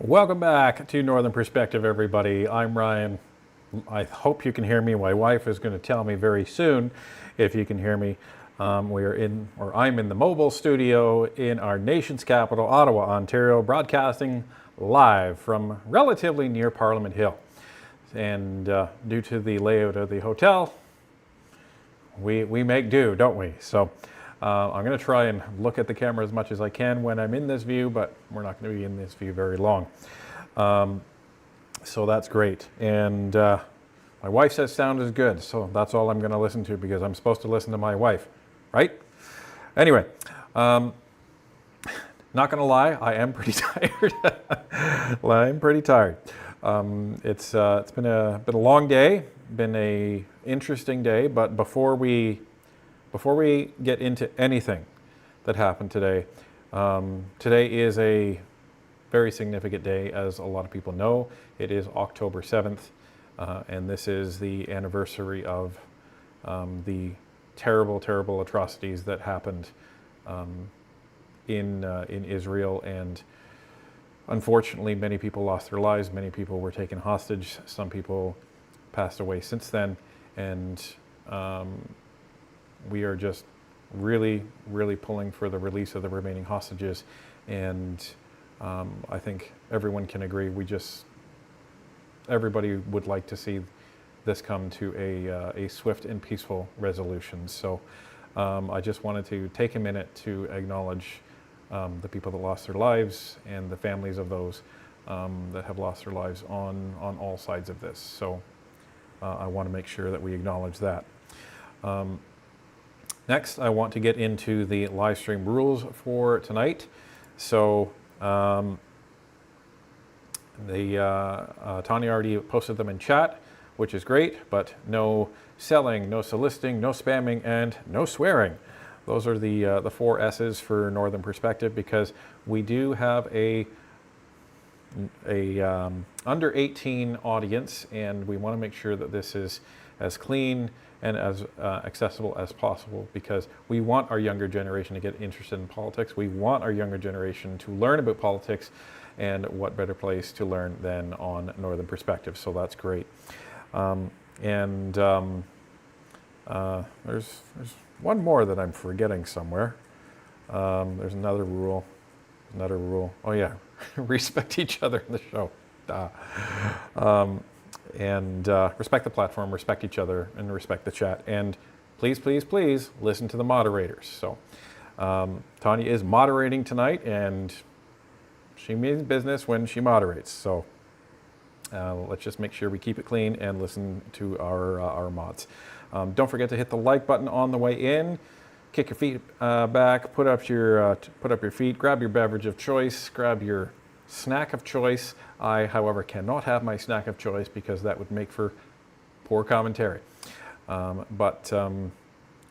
Welcome back to Northern Perspective, everybody. I'm Ryan. I hope you can hear me. My wife is going to tell me very soon if you can hear me. I'm in the mobile studio in our nation's capital, Ottawa, Ontario, broadcasting live from relatively near Parliament Hill. And due to the layout of the hotel, we make do, don't we? So I'm going to try and look at the camera as much as I can when I'm in this view, but we're not going to be in this view very long. So that's great. And my wife says sound is good, so that's all I'm going to listen to because I'm supposed to listen to my wife, right? Anyway, not going to lie, I am pretty tired. I'm pretty tired. It's been a long day, been a interesting day, but before we get into anything that happened today, today is a very significant day, as a lot of people know. It is October 7th, and this is the anniversary of the terrible, terrible atrocities that happened in Israel. And unfortunately, many people lost their lives. Many people were taken hostage. Some people passed away since then. And we are just really, really pulling for the release of the remaining hostages. And I think everyone can agree, everybody would like to see this come to a swift and peaceful resolution. So I just wanted to take a minute to acknowledge the people that lost their lives and the families of those that have lost their lives on all sides of this. So I want to make sure that we acknowledge that. Next, I want to get into the live stream rules for tonight. So Tanya already posted them in chat, which is great, but no selling, no soliciting, no spamming, and no swearing. Those are the 4 S's for Northern Perspective, because we do have a under 18 audience, and we want to make sure that this is as clean and as accessible as possible, because we want our younger generation to get interested in politics. We want our younger generation to learn about politics, and what better place to learn than on Northern Perspective. So that's great. There's one more that I'm forgetting somewhere. There's another rule. Oh yeah, respect each other in the show. Respect the platform, respect each other, and respect the chat. And please, please, please listen to the moderators. So Tanya is moderating tonight, and she means business when she moderates. So let's just make sure we keep it clean and listen to our mods. Don't forget to hit the like button on the way in. Kick your feet back. Put up your feet. Grab your beverage of choice. Grab your snack of choice. I, however, cannot have my snack of choice because that would make for poor commentary. But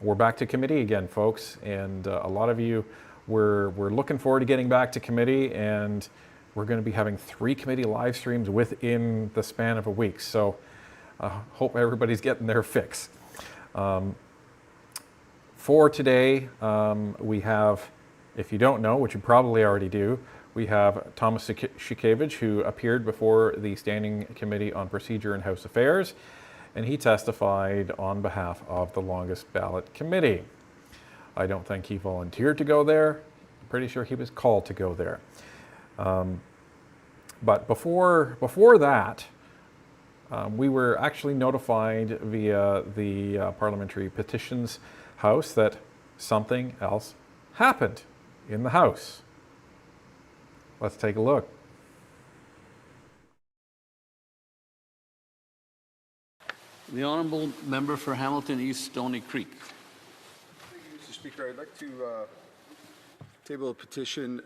we're back to committee again, folks, and a lot of you we're looking forward to getting back to committee, and we're going to be having 3 committee live streams within the span of a week. So hope everybody's getting their fix. For today, we have, if you don't know, which you probably already do, we have Thomas Shukevich, who appeared before the Standing Committee on Procedure and House Affairs, and he testified on behalf of the Longest Ballot Committee. I don't think he volunteered to go there. I'm pretty sure he was called to go there. But before that, we were actually notified via the Parliamentary Petitions House that something else happened in the House. Let's take a look. The Honourable Member for Hamilton East Stony Creek. Thank you, Mr. Speaker. I'd like to table a petition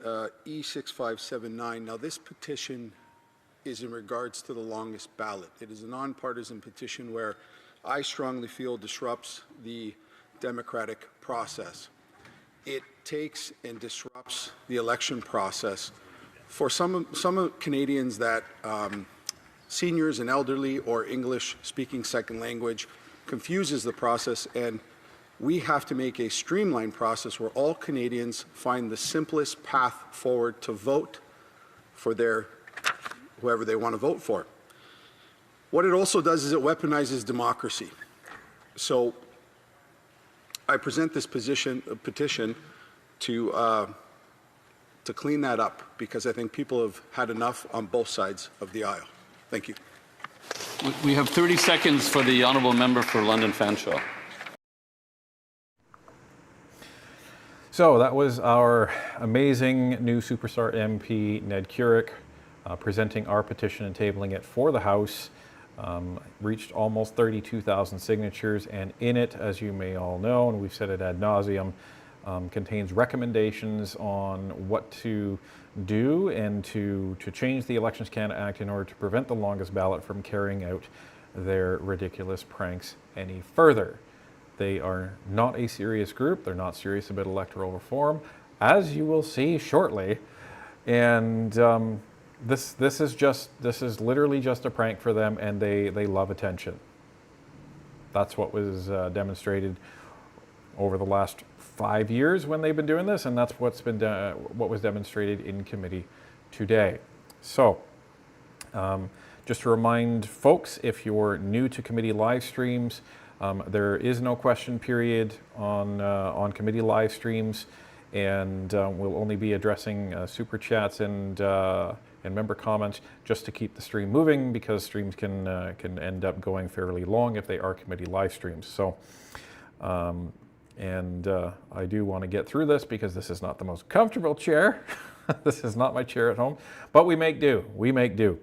E6579. Now, this petition is in regards to the longest ballot. It is a non-partisan petition where I strongly feel disrupts the democratic process. It takes and disrupts the election process for some Canadians that seniors and elderly or English-speaking second language confuses the process, and we have to make a streamlined process where all Canadians find the simplest path forward to vote for their whoever they want to vote for. What it also does is it weaponizes democracy. So I present this petition to clean that up, because I think people have had enough on both sides of the aisle. Thank you. We have 30 seconds for the honourable member for London Fanshawe. So that was our amazing new superstar MP, Ned Curick, presenting our petition and tabling it for the House. Reached almost 32,000 signatures, and in it, as you may all know, and we've said it ad nauseum, contains recommendations on what to do and to change the Elections Canada Act in order to prevent the longest ballot from carrying out their ridiculous pranks any further. They are not a serious group. They're not serious about electoral reform, as you will see shortly. And this is literally just a prank for them, and they love attention. That's what was demonstrated over the last 5 years when they've been doing this, and that's what was demonstrated in committee today. So, just to remind folks, if you're new to committee live streams, there is no question period on committee live streams, and we'll only be addressing super chats and member comments just to keep the stream moving, because streams can end up going fairly long if they are committee live streams. So, I do want to get through this because this is not the most comfortable chair. This is not my chair at home, but we make do. We make do.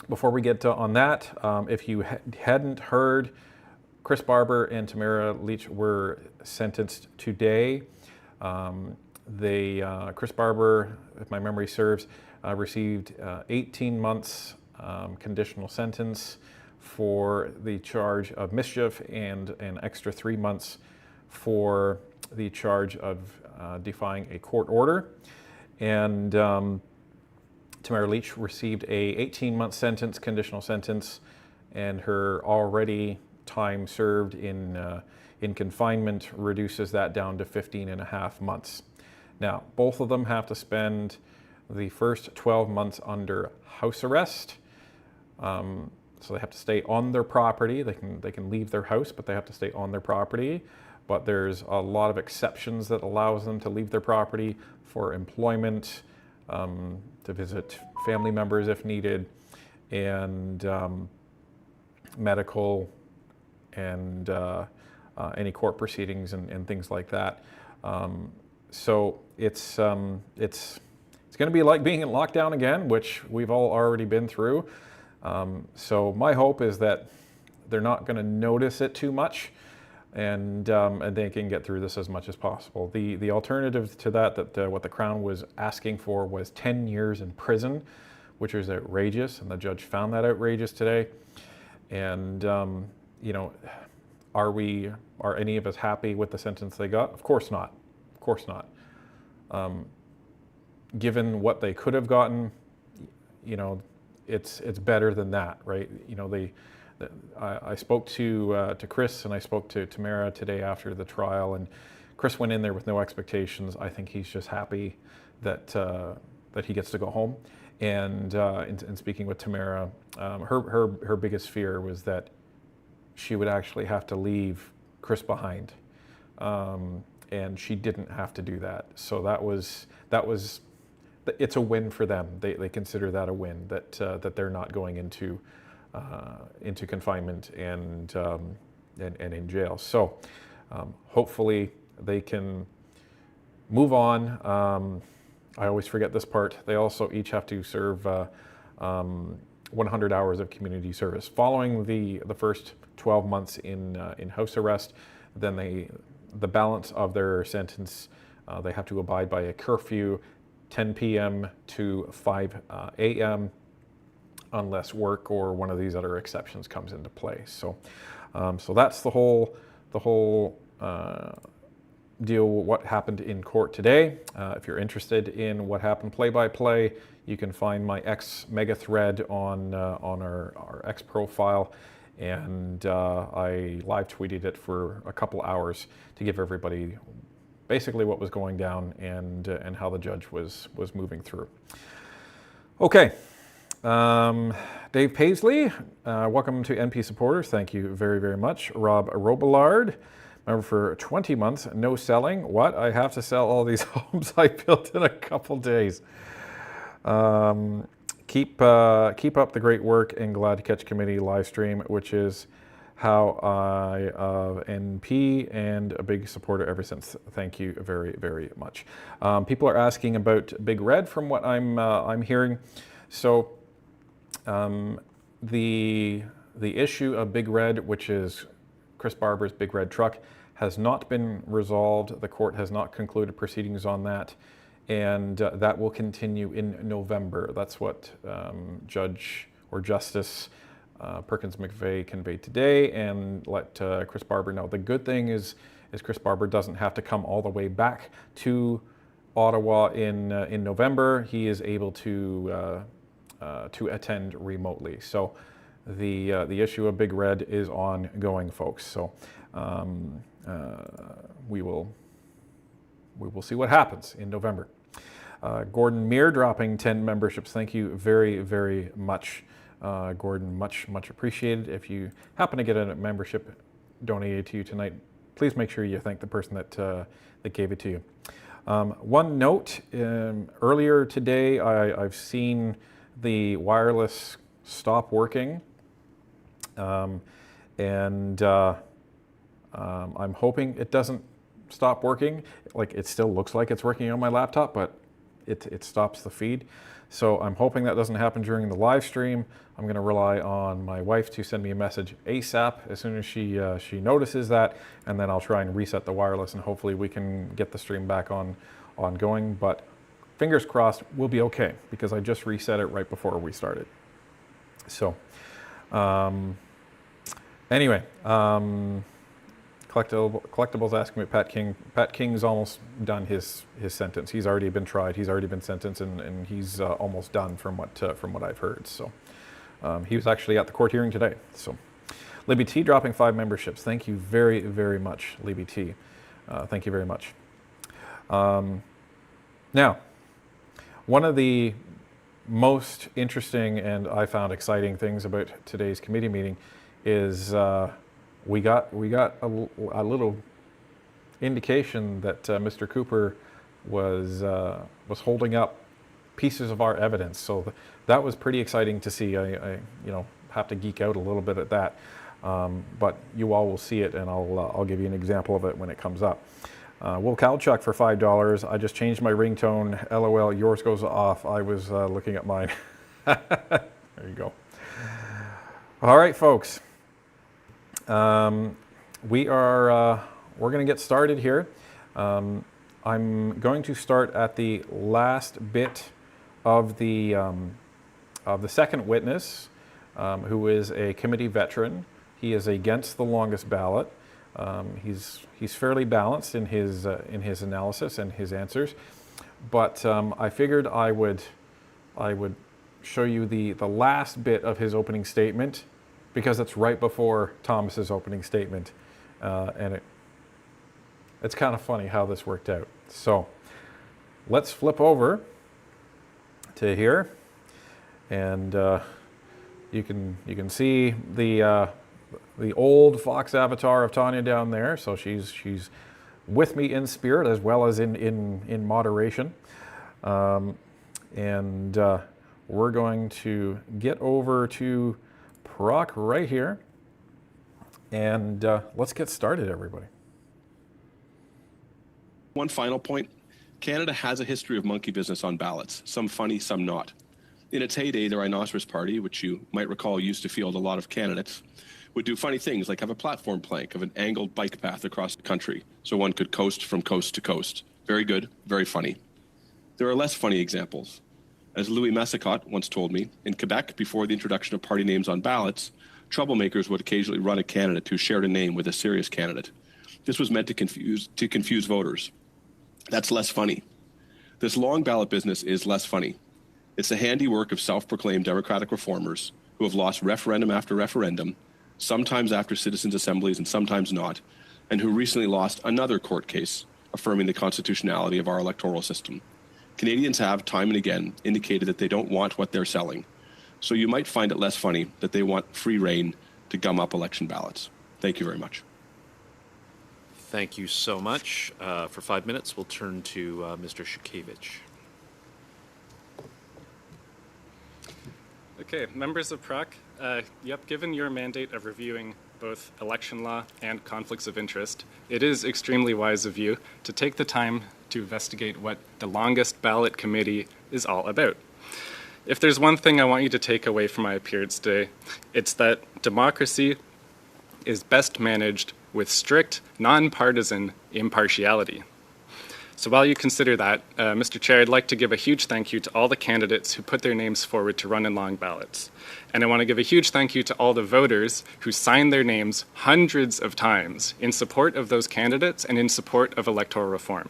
Before we get on that, if you hadn't heard, Chris Barber and Tamara Leach were sentenced today. Chris Barber, if my memory serves, received 18 months conditional sentence for the charge of mischief, and an extra 3 months for the charge of defying a court order. And Tamara Leach received a 18-month sentence, conditional sentence, and her already time served in confinement reduces that down to 15.5 months. Now, both of them have to spend the first 12 months under house arrest. So they have to stay on their property. They can leave their house, but they have to stay on their property. But there's a lot of exceptions that allows them to leave their property for employment, to visit family members if needed, and medical, and any court proceedings and things like that. So it's going to be like being in lockdown again, which we've all already been through. So my hope is that they're not going to notice it too much, and they can get through this as much as possible. The alternative to that, what the Crown was asking for, was 10 years in prison, which is outrageous, and the judge found that outrageous today. And you know, are any of us happy with the sentence they got? Of course not. Of course not. Given what they could have gotten, you know, it's better than that, right? You know, I spoke to Chris, and I spoke to Tamara today after the trial, and Chris went in there with no expectations. I think he's just happy that he gets to go home. And in speaking with Tamara, her biggest fear was that she would actually have to leave Chris behind, and she didn't have to do that. So that was. It's a win for them. They consider that a win, that they're not going into confinement and in jail. So hopefully they can move on. I always forget this part. They also each have to serve 100 hours of community service. Following the first 12 months in house arrest, then the balance of their sentence, they have to abide by a curfew, 10 p.m. to 5 a.m. unless work or one of these other exceptions comes into play. So, so that's the whole deal. What happened in court today? If you're interested in what happened play-by-play, you can find my X mega thread on our X profile, and I live tweeted it for a couple hours to give everybody basically what was going down and how the judge was moving through. Okay. Dave Paisley, welcome to NP Supporters. Thank you very, very much. Rob Robillard, member for 20 months, no selling. What? I have to sell all these homes I built in a couple days. Keep up the great work and glad to catch committee live stream, which is how I NP and a big supporter ever since. Thank you very, very much. People are asking about Big Red from what I'm hearing. So the issue of Big Red, which is Chris Barber's Big Red truck, has not been resolved. The court has not concluded proceedings on that, and that will continue in November. That's what Judge or Justice Perkins McVeigh conveyed today, and let Chris Barber know. The good thing is Chris Barber doesn't have to come all the way back to Ottawa in November. He is able to attend remotely. So the issue of Big Red is ongoing, folks. So we will see what happens in November. Gordon Meir dropping 10 memberships. Thank you very, very much, Gordon. Much appreciated. If you happen to get a membership donated to you tonight, please make sure you thank the person that gave it to you. One note, earlier today I've seen the wireless stop working, and I'm hoping it doesn't stop working. Like, it still looks like it's working on my laptop, but it stops the feed. So I'm hoping that doesn't happen during the live stream. I'm going to rely on my wife to send me a message ASAP as soon as she notices that, and then I'll try and reset the wireless, and hopefully we can get the stream back ongoing. But fingers crossed, we'll be okay, because I just reset it right before we started. So anyway, Collectibles asking me, Pat King. Pat King's almost done his sentence. He's already been tried. He's already been sentenced, and he's almost done from what I've heard. So he was actually at the court hearing today. So Libby T dropping 5 memberships. Thank you very, very much, Libby T. Thank you very much. Now, one of the most interesting and I found exciting things about today's committee meeting is we got a little indication that Mr. Cooper was holding up pieces of our evidence. So that was pretty exciting to see. I have to geek out a little bit at that, but you all will see it, and I'll give you an example of it when it comes up. Will Kalchuk for $5. I just changed my ringtone. LOL, yours goes off. I was looking at mine. There you go. All right, folks. We're going to get started here. I'm going to start at the last bit of the second witness, who is a committee veteran. He is against the longest ballot. He's fairly balanced in his analysis and his answers, but I figured I would show you the last bit of his opening statement, because it's right before Thomas's opening statement, and it's kind of funny how this worked out. So let's flip over to here, and you can see the old Fox avatar of Tanya down there. So she's with me in spirit as well as in moderation, and we're going to get over to Proc right here, and let's get started, everybody. One final point. Canada has a history of monkey business on ballots, some funny, some not. In its heyday, the Rhinoceros Party, which you might recall used to field a lot of candidates, would do funny things like have a platform plank of an angled bike path across the country so one could coast from coast to coast. Very good, very funny. There are less funny examples. As Louis Messicott once told me, in Quebec, before the introduction of party names on ballots, troublemakers would occasionally run a candidate who shared a name with a serious candidate. This was meant to confuse voters. That's less funny. This long ballot business is less funny. It's the handiwork of self-proclaimed democratic reformers who have lost referendum after referendum, sometimes after citizens' assemblies and sometimes not, and who recently lost another court case affirming the constitutionality of our electoral system. Canadians have, time and again, indicated that they don't want what they're selling. So you might find it less funny that they want free rein to gum up election ballots. Thank you very much. Thank you so much. For 5 minutes, we'll turn to Mr. Shukevich. Okay, members of PROC, given your mandate of reviewing both election law and conflicts of interest, it is extremely wise of you to take the time to investigate what the longest ballot committee is all about. If there's one thing I want you to take away from my appearance today, it's that democracy is best managed with strict, non-partisan impartiality. So while you consider that, Mr. Chair, I'd like to give a huge thank you to all the candidates who put their names forward to run in long ballots. And I want to give a huge thank you to all the voters who signed their names hundreds of times in support of those candidates and in support of electoral reform.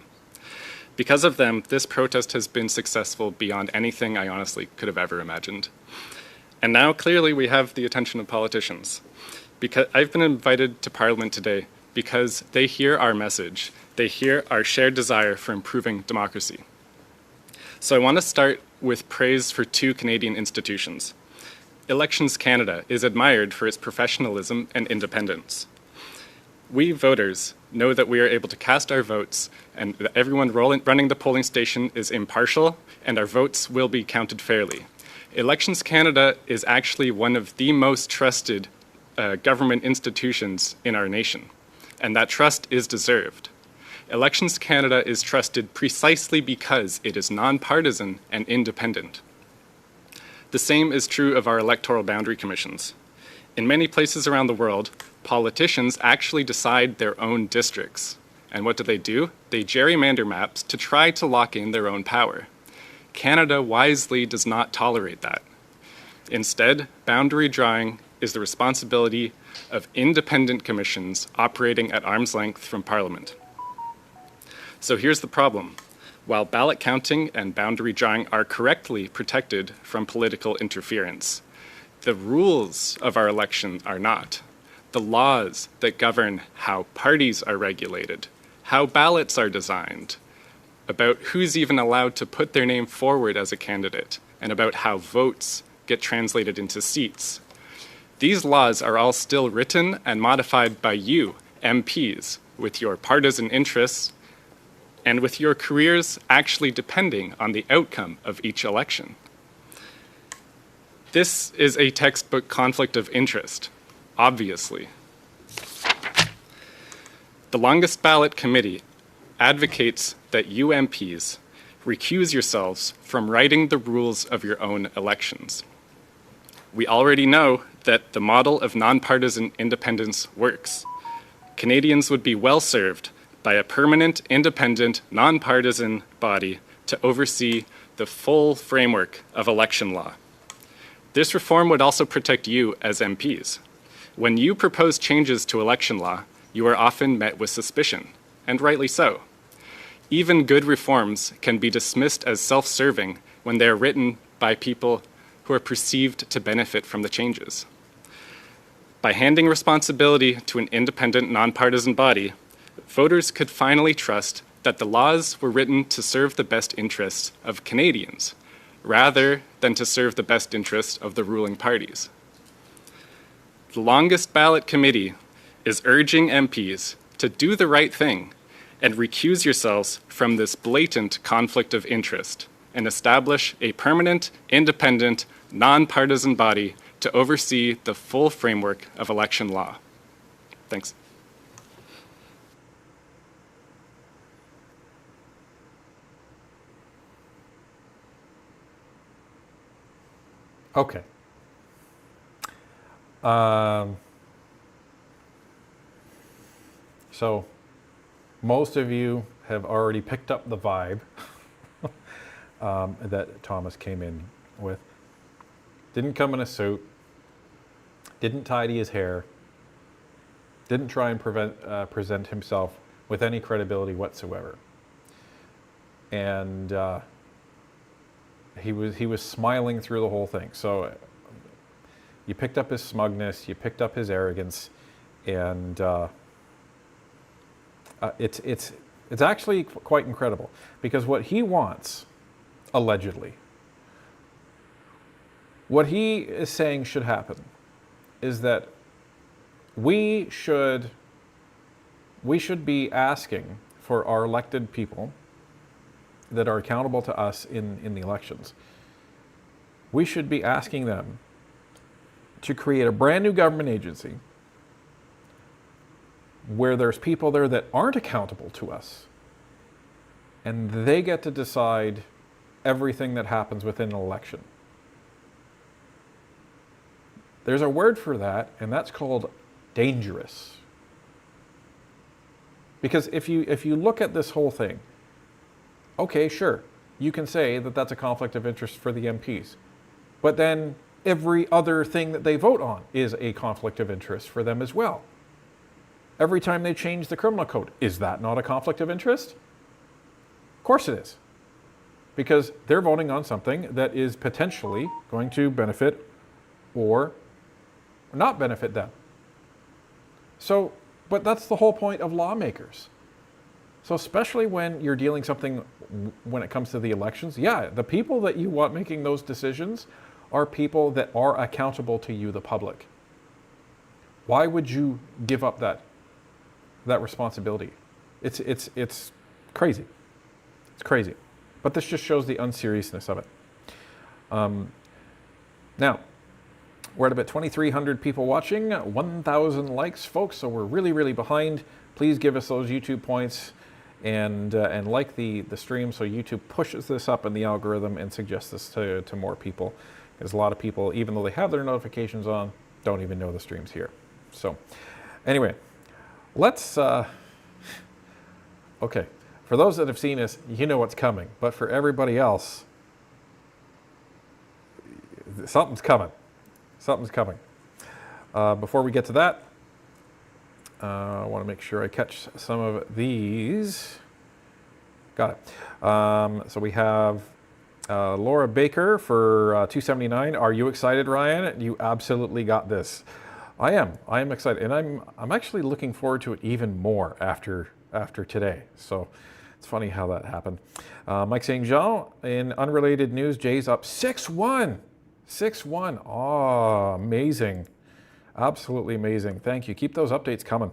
Because of them, this protest has been successful beyond anything I honestly could have ever imagined. And now, clearly, we have the attention of politicians. Because I've been invited to Parliament today because they hear our message. They hear our shared desire for improving democracy. So I want to start with praise for two Canadian institutions. Elections Canada is admired for its professionalism and independence. We voters know that we are able to cast our votes and that everyone running the polling station is impartial and our votes will be counted fairly. Elections Canada is actually one of the most trusted government institutions in our nation, and that trust is deserved. Elections Canada is trusted precisely because it is nonpartisan and independent. The same is true of our electoral boundary commissions. In many places around the world, politicians actually decide their own districts. And what do? They gerrymander maps to try to lock in their own power. Canada wisely does not tolerate that. Instead, boundary drawing is the responsibility of independent commissions operating at arm's length from Parliament. So here's the problem. While ballot counting and boundary drawing are correctly protected from political interference, the rules of our election are not. The laws that govern how parties are regulated, how ballots are designed, about who's even allowed to put their name forward as a candidate, and about how votes get translated into seats. These laws are all still written and modified by you, MPs, with your partisan interests and with your careers actually depending on the outcome of each election. This is a textbook conflict of interest, obviously. The longest ballot committee advocates that you MPs recuse yourselves from writing the rules of your own elections. We already know that the model of nonpartisan independence works. Canadians would be well served by a permanent, independent, nonpartisan body to oversee the full framework of election law. This reform would also protect you as MPs. When you propose changes to election law, you are often met with suspicion, and rightly so. Even good reforms can be dismissed as self-serving when they are written by people who are perceived to benefit from the changes. By handing responsibility to an independent, nonpartisan body, voters could finally trust that the laws were written to serve the best interests of Canadians, rather than to serve the best interests of the ruling parties. The longest ballot committee is urging MPs to do the right thing and recuse yourselves from this blatant conflict of interest and establish a permanent, independent, nonpartisan body to oversee the full framework of election law. Thanks. Okay. So most of you have already picked up the vibe that Thomas came in with. Didn't come in a suit, didn't tidy his hair, didn't try and present himself with any credibility whatsoever. And he was smiling through the whole thing. So you picked up his smugness, you picked up his arrogance, and it's actually quite incredible, because what he wants allegedly. What he is saying should happen is that we should be asking for our elected people that are accountable to us in the elections. We should be asking them to create a brand new government agency where there's people there that aren't accountable to us, and they get to decide everything that happens within an election. There's a word for that, and that's called dangerous. Because if you look at this whole thing, okay, sure, you can say that that's a conflict of interest for the MPs, but then every other thing that they vote on is a conflict of interest for them as well. Every time they change the criminal code, is that not a conflict of interest? Of course it is. Because they're voting on something that is potentially going to benefit or not benefit them. So, but that's the whole point of lawmakers. So especially when you're dealing something when it comes to the elections, yeah, the people that you want making those decisions are people that are accountable to you, the public. Why would you give up that responsibility? It's crazy. It's crazy. But this just shows the unseriousness of it. Now, we're at about 2,300 people watching, 1,000 likes, folks, so we're really, really behind. Please give us those YouTube points and like the stream so YouTube pushes this up in the algorithm and suggests this to more people. Because a lot of people, even though they have their notifications on, don't even know the stream's here. So, anyway, let's, okay, for those that have seen this, you know what's coming. But for everybody else, something's coming. Something's coming. Before we get to that, I want to make sure I catch some of these. Got it. So we have Laura Baker for $2.79. Are you excited, Ryan? You absolutely got this. I am excited, and I'm actually looking forward to it even more after today. So it's funny how that happened. Mike St. Jean, in unrelated news, Jay's up 6-1. 6-1. Oh, amazing. Absolutely amazing. Thank you. Keep those updates coming.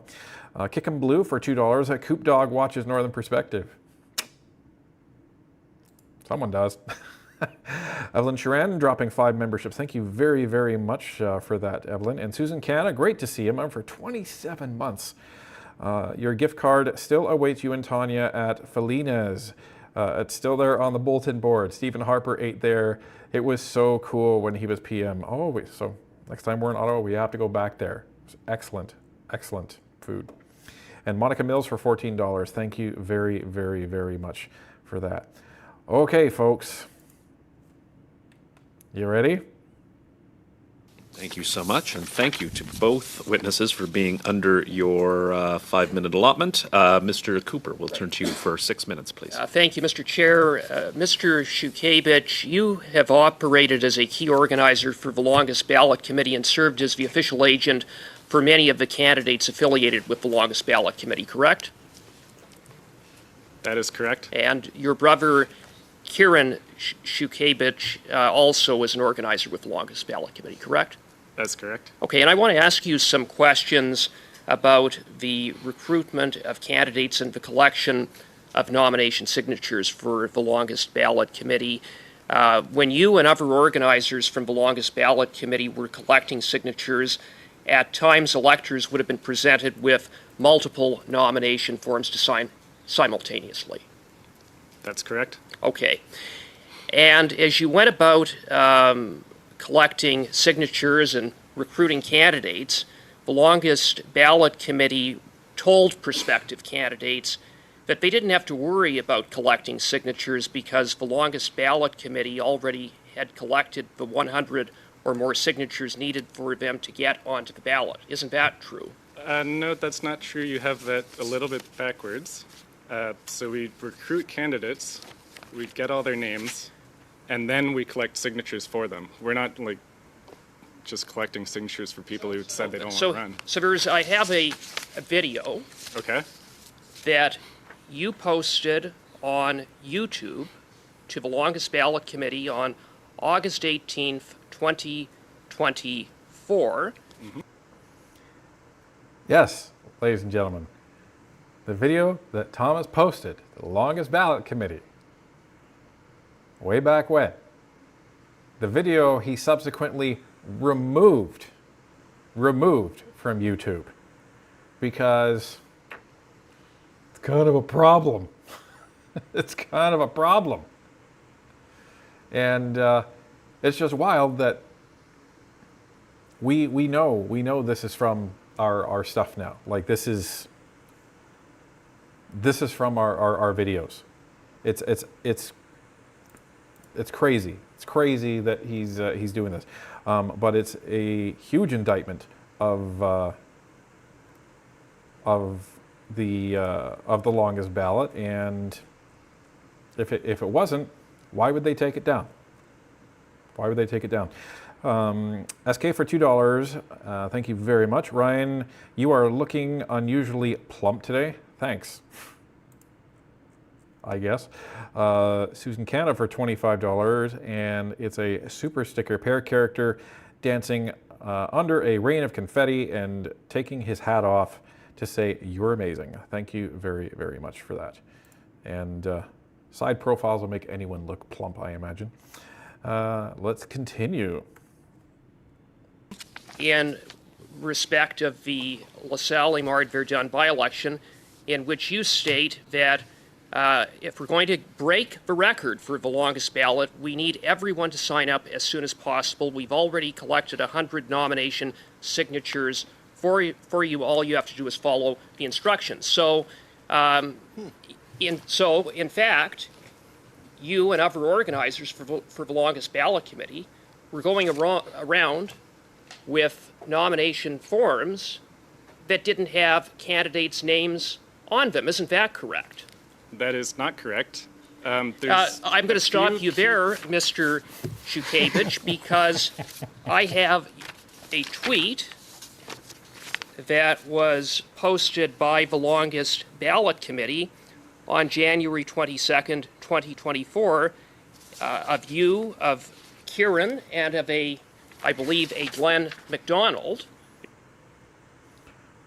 Kickin' Blue for $2. Coop Dog watches Northern Perspective. Someone does. Evelyn Sharan dropping 5 memberships. Thank you very, very much for that, Evelyn. And Susan Canna, great to see you. I'm for 27 months. Your gift card still awaits you and Tanya at Felina's. It's still there on the bulletin board. Stephen Harper ate there. It was so cool when he was PM. Oh, so next time we're in Ottawa, we have to go back there. It's excellent, excellent food. And Monica Mills for $14. Thank you very, very, very much for that. Okay, folks. You ready? Thank you so much, and thank you to both witnesses for being under your 5-minute allotment. Mr. Cooper, we'll turn to you for 6 minutes, please. Thank you, Mr. Chair. Mr. Shukevich, you have operated as a key organizer for the longest ballot committee and served as the official agent for many of the candidates affiliated with the longest ballot committee, correct? That is correct. And your brother, Kieran Shukevich, also was an organizer with the longest ballot committee, correct? That's correct. Okay, and I want to ask you some questions about the recruitment of candidates and the collection of nomination signatures for the longest ballot committee. When you and other organizers from the longest ballot committee were collecting signatures, at times electors would have been presented with multiple nomination forms to sign simultaneously. That's correct. Okay. And as you went about collecting signatures and recruiting candidates, the longest ballot committee told prospective candidates that they didn't have to worry about collecting signatures because the longest ballot committee already had collected the 100 or more signatures needed for them to get onto the ballot. Isn't that true? No, that's not true. You have that a little bit backwards. So we recruit candidates, we get all their names, and then we collect signatures for them. We're not like just collecting signatures for people who said they don't want to run. So I have a video Okay. that you posted on YouTube to the longest ballot committee on August 18th, 2024. Yes, ladies and gentlemen, the video that Thomas posted, the longest ballot committee, way back when, the video he subsequently removed from YouTube because it's kind of a problem. It's kind of a problem. And it's just wild that we know this is from our stuff now. Like this is from our videos. It's crazy. It's crazy that he's doing this. But it's a huge indictment of the longest ballot, and if it wasn't, why would they take it down? Why would they take it down? SK for $2. Thank you very much. Ryan, you are looking unusually plump today. Thanks. I guess. Susan Canada for $25, and it's a super sticker pair character dancing under a rain of confetti and taking his hat off to say, "You're amazing." Thank you very, very much for that. And side profiles will make anyone look plump, I imagine. Let's continue. In respect of the LaSalle-Imard-Verdun by-election, in which you state that if we're going to break the record for the longest ballot, we need everyone to sign up as soon as possible. We've already collected 100 nomination signatures for you. All you have to do is follow the instructions. So, in fact, you and other organizers for the longest ballot committee were going around with nomination forms that didn't have candidates' names on them. Isn't that correct? That is not correct. I'm going to stop you there, Mr. Shukevich, because I have a tweet that was posted by the longest ballot committee on January 22nd, 2024, of you, of Kieran, and of I believe, a Glenn McDonald.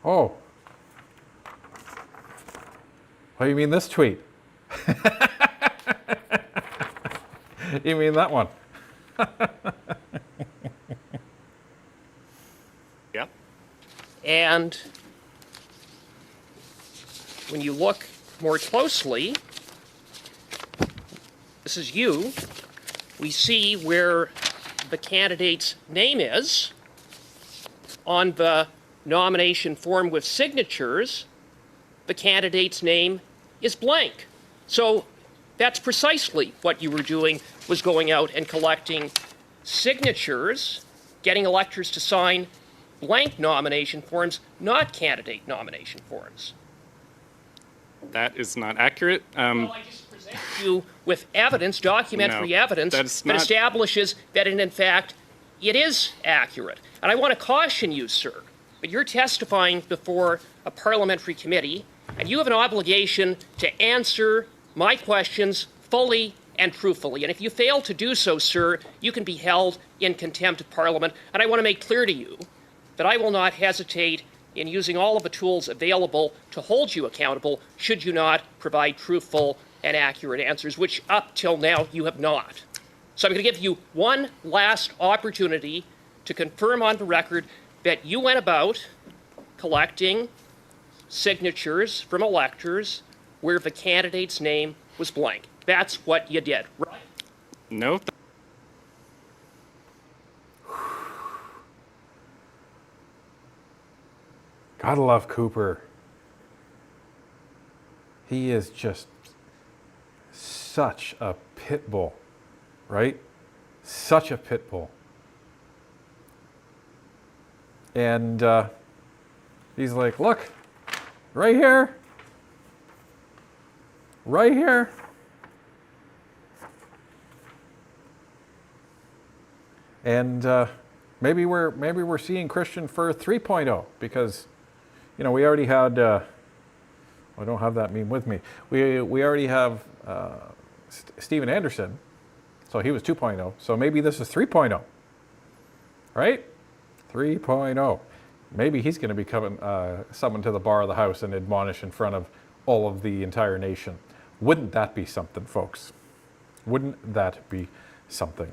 Oh. Oh, you mean this tweet? You mean that one? Yep. And when you look more closely, this is you. We see where the candidate's name is on the nomination form with signatures. The candidate's name is blank. So that's precisely what you were doing, was going out and collecting signatures, getting electors to sign blank nomination forms, not candidate nomination forms. That is not accurate. Well, I just present you with evidence, documentary No, evidence, that's that not- establishes that, in fact, it is accurate. And I want to caution you, sir, but you're testifying before a parliamentary committee, and you have an obligation to answer my questions fully and truthfully. And if you fail to do so, sir, you can be held in contempt of Parliament. And I want to make clear to you that I will not hesitate in using all of the tools available to hold you accountable should you not provide truthful and accurate answers, which up till now you have not. So I'm going to give you one last opportunity to confirm on the record that you went about collecting signatures from electors where the candidate's name was blank. That's what you did, right? No. Gotta love Cooper. He is just such a pit bull, right? Such a pit bull. And he's like, look, right here. Right here. And maybe we're seeing Christian Fur 3.0 because, you know, we already had. I don't have that meme with me. We already have Stephen Anderson, so he was 2.0. So maybe this is 3.0, right? 3.0. Maybe he's going to be summoned to the bar of the House and admonished in front of all of the entire nation. Wouldn't that be something, folks? Wouldn't that be something?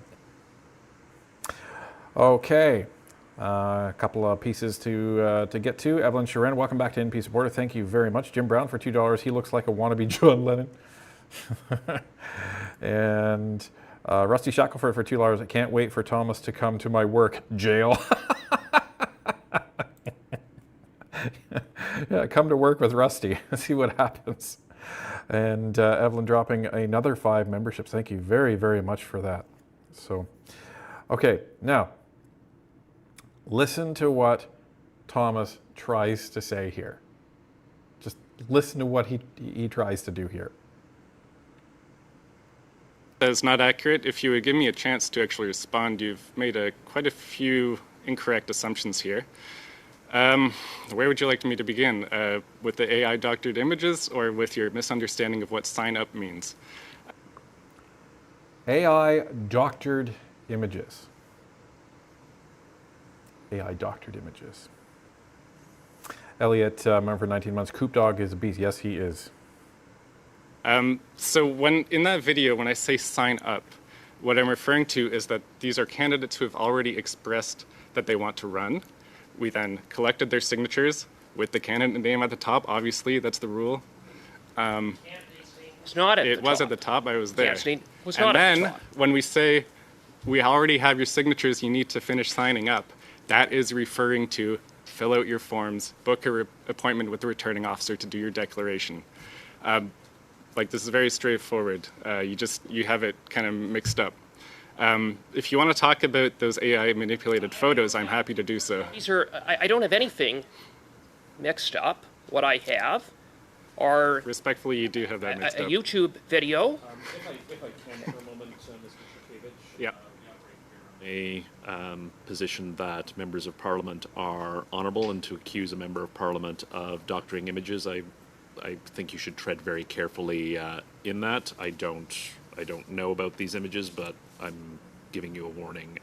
Okay. A couple of pieces to get to. Evelyn Sharon, welcome back to NP Supporter. Thank you very much. Jim Brown for $2. He looks like a wannabe John Lennon. And Rusty Shackelford for $2. I can't wait for Thomas to come to my work jail. Yeah, come to work with Rusty. See what happens. And Evelyn dropping another 5 memberships. Thank you very, very much for that. So, okay, now listen to what Thomas tries to say here. Just listen to what he tries to do here. That is not accurate. If you would give me a chance to actually respond, you've made quite a few incorrect assumptions here. Where would you like me to begin? With the AI doctored images or with your misunderstanding of what sign up means? AI doctored images. AI doctored images. Elliot, member for 19 months. Coop Dog is a beast. Yes, he is. So in that video, when I say sign up, what I'm referring to is that these are candidates who have already expressed that they want to run. We then collected their signatures with the candidate name at the top. Obviously, that's the rule. It's not at the top. It was at the top. I was there. Yes, it was not and at the then top. when we say we already have your signatures, you need to finish signing up, that is referring to fill out your forms, book an appointment with the returning officer to do your declaration. This is very straightforward. You have it kind of mixed up. If you want to talk about those AI manipulated photos, I'm happy to do so. I don't have anything mixed up. What I have are Respectfully, you do have that a mixed up. YouTube video. If I can for a moment, Mr. Shakevich. Yeah. A position that members of Parliament are honourable, and to accuse a member of Parliament of doctoring images, I think you should tread very carefully in that. I don't know about these images, but I'm giving you a warning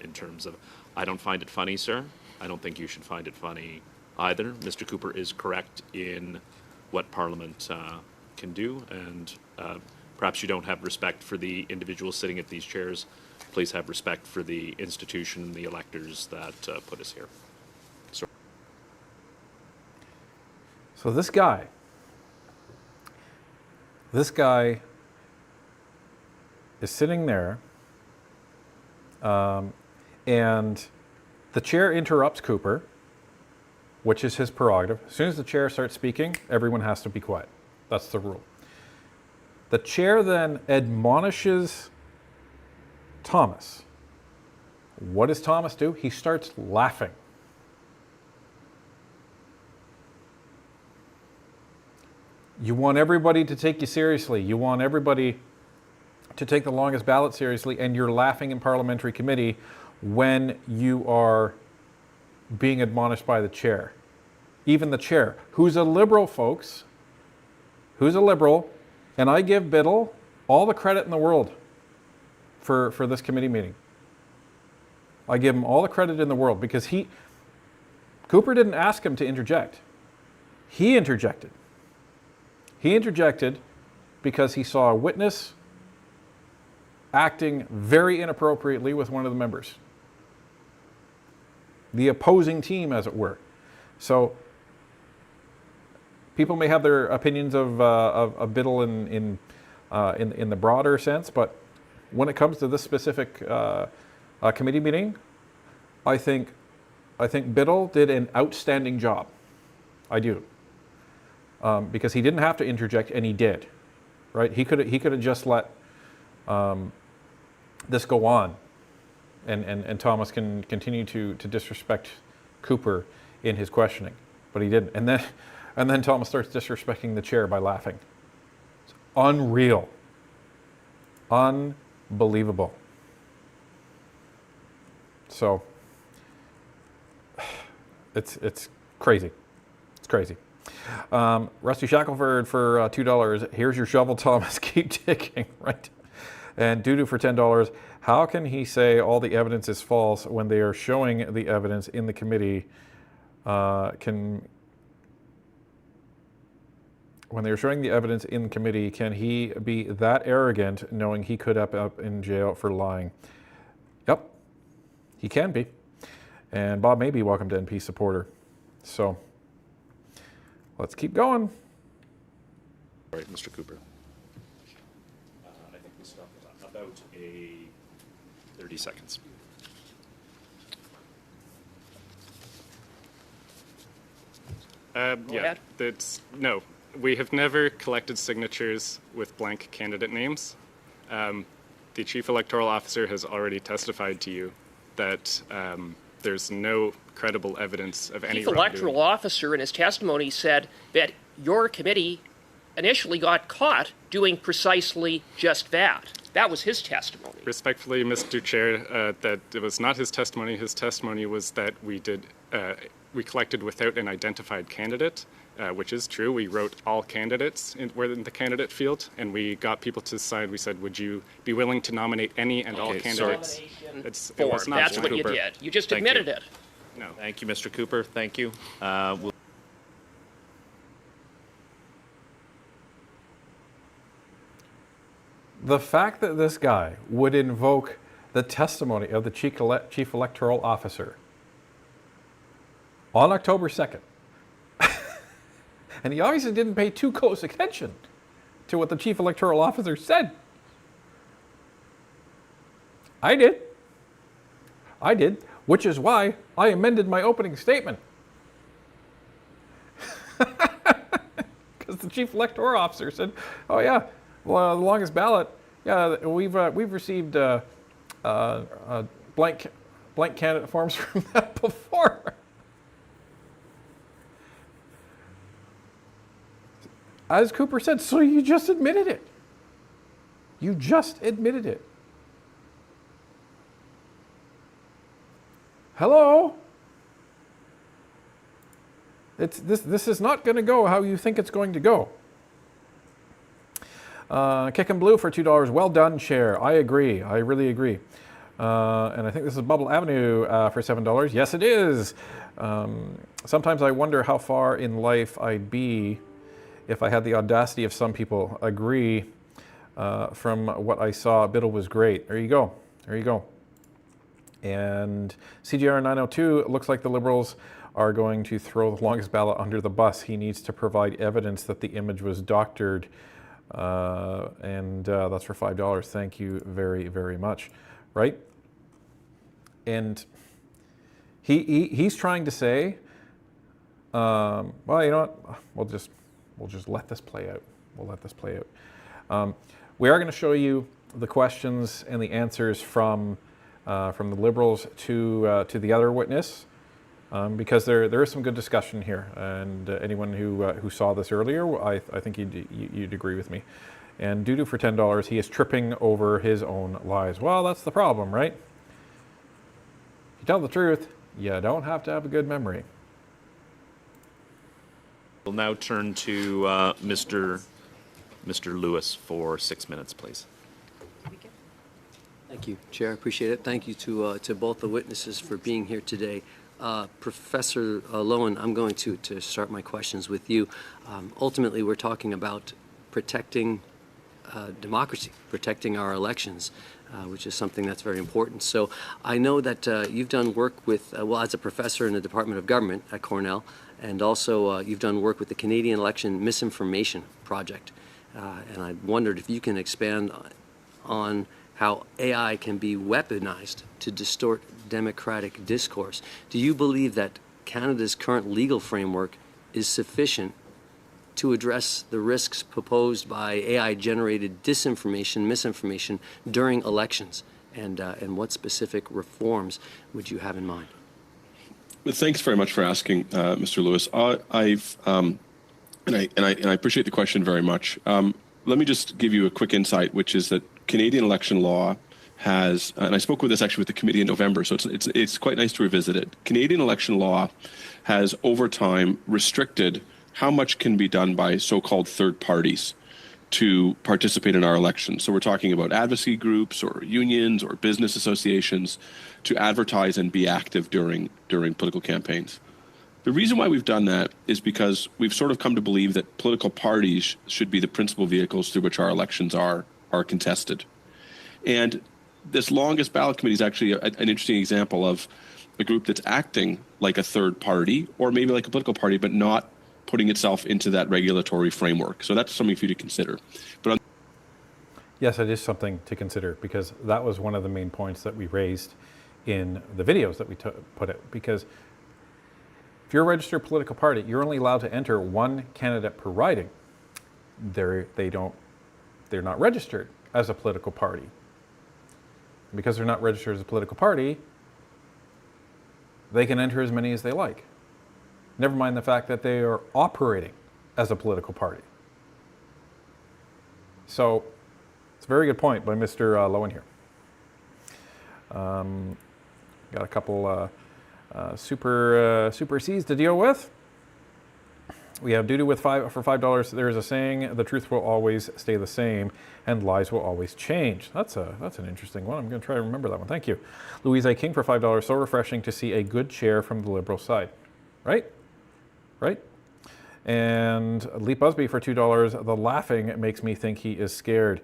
in terms of, I don't find it funny, sir. I don't think you should find it funny either. Mr. Cooper is correct in what Parliament can do, and perhaps you don't have respect for the individuals sitting at these chairs. Please have respect for the institution, the electors that put us here. So this guy is sitting there, and the chair interrupts Cooper, which is his prerogative. As soon as the chair starts speaking, everyone has to be quiet. That's the rule. The chair then admonishes Thomas. What does Thomas do? He starts laughing. You want everybody to take you seriously. You want everybody to take the longest ballot seriously, and you're laughing in parliamentary committee when you are being admonished by the chair. Even the chair, who's a liberal, folks, who's a liberal, and I give Biddle all the credit in the world for this committee meeting. I give him all the credit in the world because Cooper didn't ask him to interject. He interjected. He interjected because he saw a witness acting very inappropriately with one of the members. The opposing team, as it were. So people may have their opinions of Biddle in the broader sense, but when it comes to this specific committee meeting, I think Biddle did an outstanding job. I do. Because he didn't have to interject, and he did, right? He could have just let this go on, and Thomas can continue to disrespect Cooper in his questioning, but he didn't. And then Thomas starts disrespecting the chair by laughing. It's unreal, unbelievable. So it's crazy. It's crazy. Rusty Shackelford for $2. Here's your shovel, Thomas. Keep digging, right? And Dudu for $10. How can he say all the evidence is false when they are showing the evidence in the committee? When they're showing the evidence in committee, can he be that arrogant knowing he could end up in jail for lying? Yep, he can be. And Bob Maybe, welcome to NP supporter. So let's keep going. All right, Mr. Cooper. I think we stopped at about 30 seconds. ahead. No, we have never collected signatures with blank candidate names. The Chief Electoral Officer has already testified to you that there's no credible evidence of any Chief wrongdoing. Electoral Officer in his testimony said that your committee initially got caught doing precisely just that. That was his testimony. Respectfully, Mr. Chair, that it was not his testimony. His testimony was that we collected without an identified candidate, which is true. We wrote all candidates were in the candidate field, and we got people to sign. We said, would you be willing to nominate any and all candidates? It was not That's Mr. what you Cooper. did. You just Thank admitted you. it. No. Thank you, Mr. Cooper. Thank you. The fact that this guy would invoke the testimony of the Chief Electoral Officer on October 2nd, and he obviously didn't pay too close attention to what the Chief Electoral Officer said. I did, which is why I amended my opening statement. Because the Chief Electoral Officer said, "Oh yeah, well, the longest ballot. Yeah, we've received blank candidate forms from that before." As Cooper said, so you just admitted it. You just admitted it. Hello? This is not going to go how you think it's going to go. Kickin' Blue for $2. Well done, Chair. I agree. I really agree. And I think this is Bubble Avenue for $7. Yes, it is. Sometimes I wonder how far in life I'd be if I had the audacity of some people. Agree. From what I saw, Biddle was great. There you go. There you go. And CGR 902, it looks like the Liberals are going to throw the longest ballot under the bus. He needs to provide evidence that the image was doctored. And that's for $5. Thank you very, very much. Right? And he's trying to say, well, you know what? We'll just let this play out. We'll let this play out. We are going to show you the questions and the answers from the Liberals to the other witness, because there is some good discussion here, and anyone who saw this earlier, I think you'd agree with me. And Dudu for $10, he is tripping over his own lies. Well, that's the problem, right? If you tell the truth, you don't have to have a good memory. We'll now turn to Mr. Lewis for 6 minutes, please. Thank you, Chair. I appreciate it. Thank you to both the witnesses for being here today. Professor Lowen, I'm going to start my questions with you. Ultimately, we're talking about protecting democracy, protecting our elections, which is something that's very important. So I know that you've done work with, well, as a professor in the Department of Government at Cornell, and also you've done work with the Canadian Election Misinformation Project. And I wondered if you can expand on how AI can be weaponized to distort democratic discourse. Do you believe that Canada's current legal framework is sufficient to address the risks proposed by AI-generated disinformation, misinformation during elections? And what specific reforms would you have in mind? Well, thanks very much for asking, Mr. Lewis. I appreciate the question very much. Let me just give you a quick insight, which is that Canadian election law has, and I spoke with this actually with the committee in November, so it's quite nice to revisit it. Canadian election law has over time restricted how much can be done by so-called third parties to participate in our elections. So we're talking about advocacy groups or unions or business associations to advertise and be active during political campaigns. The reason why we've done that is because we've sort of come to believe that political parties should be the principal vehicles through which our elections are contested. And this longest ballot committee is actually an interesting example of a group that's acting like a third party or maybe like a political party, but not putting itself into that regulatory framework. So that's something for you to consider. But Yes, it is something to consider, because that was one of the main points that we raised in the videos that we put out. Because if you're a registered political party, you're only allowed to enter one candidate per riding. They're not registered as a political party. Because they're not registered as a political party, they can enter as many as they like. Never mind the fact that they are operating as a political party. So it's a very good point by Mr. Lowen here. Got a couple super C's to deal with. We have doo-doo with for $5. There is a saying: the truth will always stay the same, and lies will always change. That's an interesting one. I'm going to try to remember that one. Thank you, Louise A. King for $5. So refreshing to see a good chair from the Liberal side, right? And Lee Busby for $2. The laughing makes me think he is scared.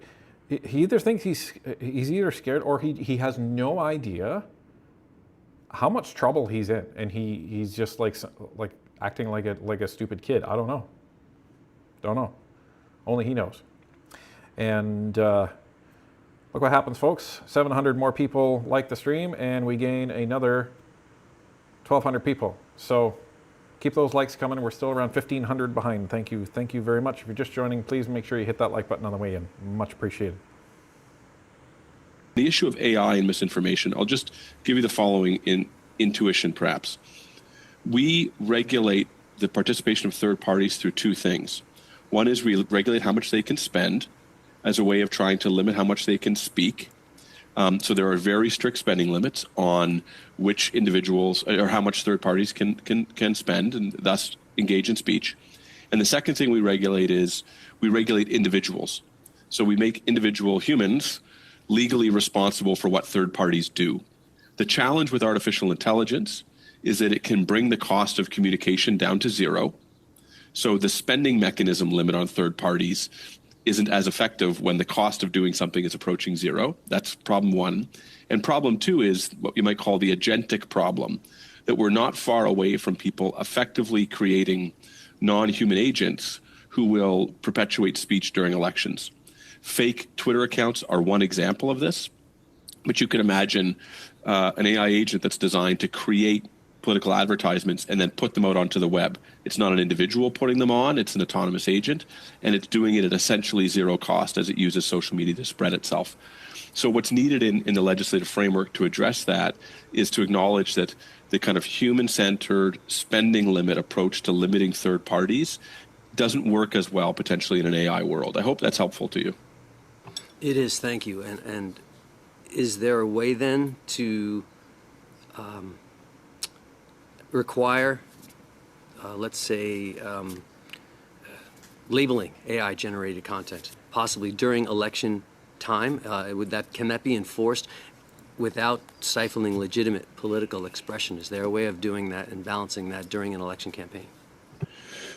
He either thinks he's either scared or he has no idea how much trouble he's in, and he's just like acting like a stupid kid. I don't know. Only he knows. And look what happens, folks. 700 more people like the stream, and we gain another 1,200 people. So keep those likes coming. We're still around 1,500 behind. Thank you very much. If you're just joining, please make sure you hit that like button on the way in. Much appreciated. the issue of AI and misinformation, I'll just give you the following intuition, perhaps. We regulate the participation of third parties through two things. One is we regulate how much they can spend as a way of trying to limit how much they can speak. So there are very strict spending limits on which individuals or how much third parties can spend and thus engage in speech. And the second thing we regulate is we regulate individuals. So we make individual humans legally responsible for what third parties do. The challenge with artificial intelligence is that it can bring the cost of communication down to zero. So the spending mechanism limit on third parties isn't as effective when the cost of doing something is approaching zero. That's problem one. And problem two is what you might call the agentic problem, that we're not far away from people effectively creating non-human agents who will perpetuate speech during elections. Fake Twitter accounts are one example of this, but you can imagine an AI agent that's designed to create political advertisements and then put them out onto the web. It's not an individual putting them on, it's an autonomous agent, and it's doing it at essentially zero cost as it uses social media to spread itself. So what's needed in the legislative framework to address that is to acknowledge that the kind of human-centered spending limit approach to limiting third parties doesn't work as well potentially in an AI world. I hope that's helpful to you. It is, thank you. And is there a way then to require, let's say, labeling AI-generated content, possibly during election time? Can that be enforced without stifling legitimate political expression? Is there a way of doing that and balancing that during an election campaign?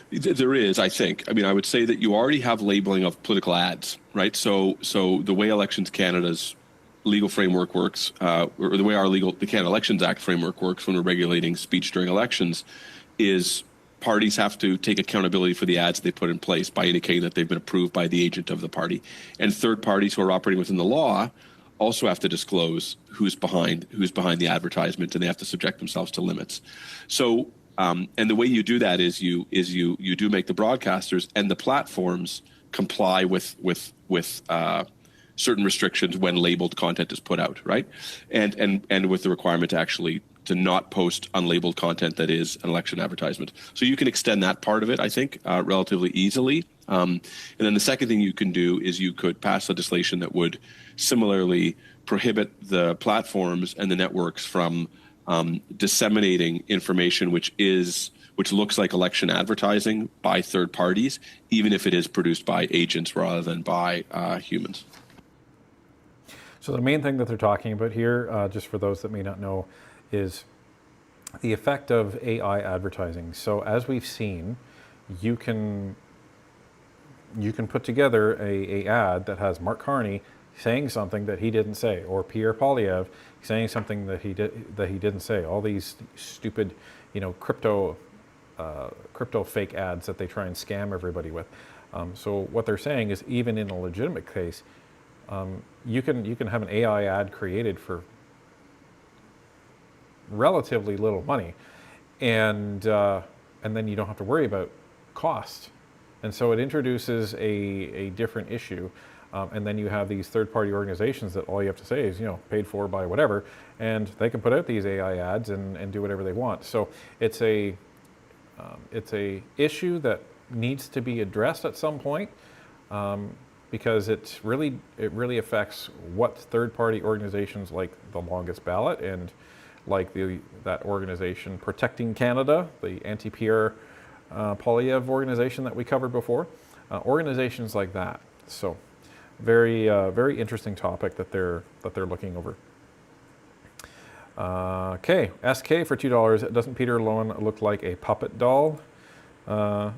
There is, I think. I mean, I would say that you already have labeling of political ads, right? So the way Elections Canada's legal framework works, or the way the Canada Elections Act framework works when we're regulating speech during elections, is parties have to take accountability for the ads they put in place by indicating that they've been approved by the agent of the party. And third parties who are operating within the law also have to disclose who's behind the advertisement, and they have to subject themselves to limits. So, and the way you do that is you do make the broadcasters and the platforms comply with certain restrictions when labeled content is put out, right? And with the requirement to not post unlabeled content that is an election advertisement. So you can extend that part of it, I think, relatively easily. And then the second thing you can do is you could pass legislation that would similarly prohibit the platforms and the networks from disseminating information which is which looks like election advertising by third parties, even if it is produced by agents rather than by humans. So the main thing that they're talking about here, just for those that may not know, is the effect of AI advertising. So as we've seen, you can put together a ad that has Mark Carney saying something that he didn't say, or Pierre Poilievre saying something that he didn't say. All these stupid, crypto fake ads that they try and scam everybody with. So what they're saying is, even in a legitimate case, you can have an AI ad created for relatively little money, and then you don't have to worry about cost. And so it introduces a different issue. And then you have these third-party organizations that all you have to say is, paid for by whatever, and they can put out these AI ads and do whatever they want. So it's a issue that needs to be addressed at some point, because it really affects what third-party organizations like the Longest Ballot and like that organization Protecting Canada, the anti-Pierre Poilievre organization that we covered before, organizations like that. So very interesting topic that they're looking over. Okay, SK for $2. Doesn't Peter Lowen look like a puppet doll? I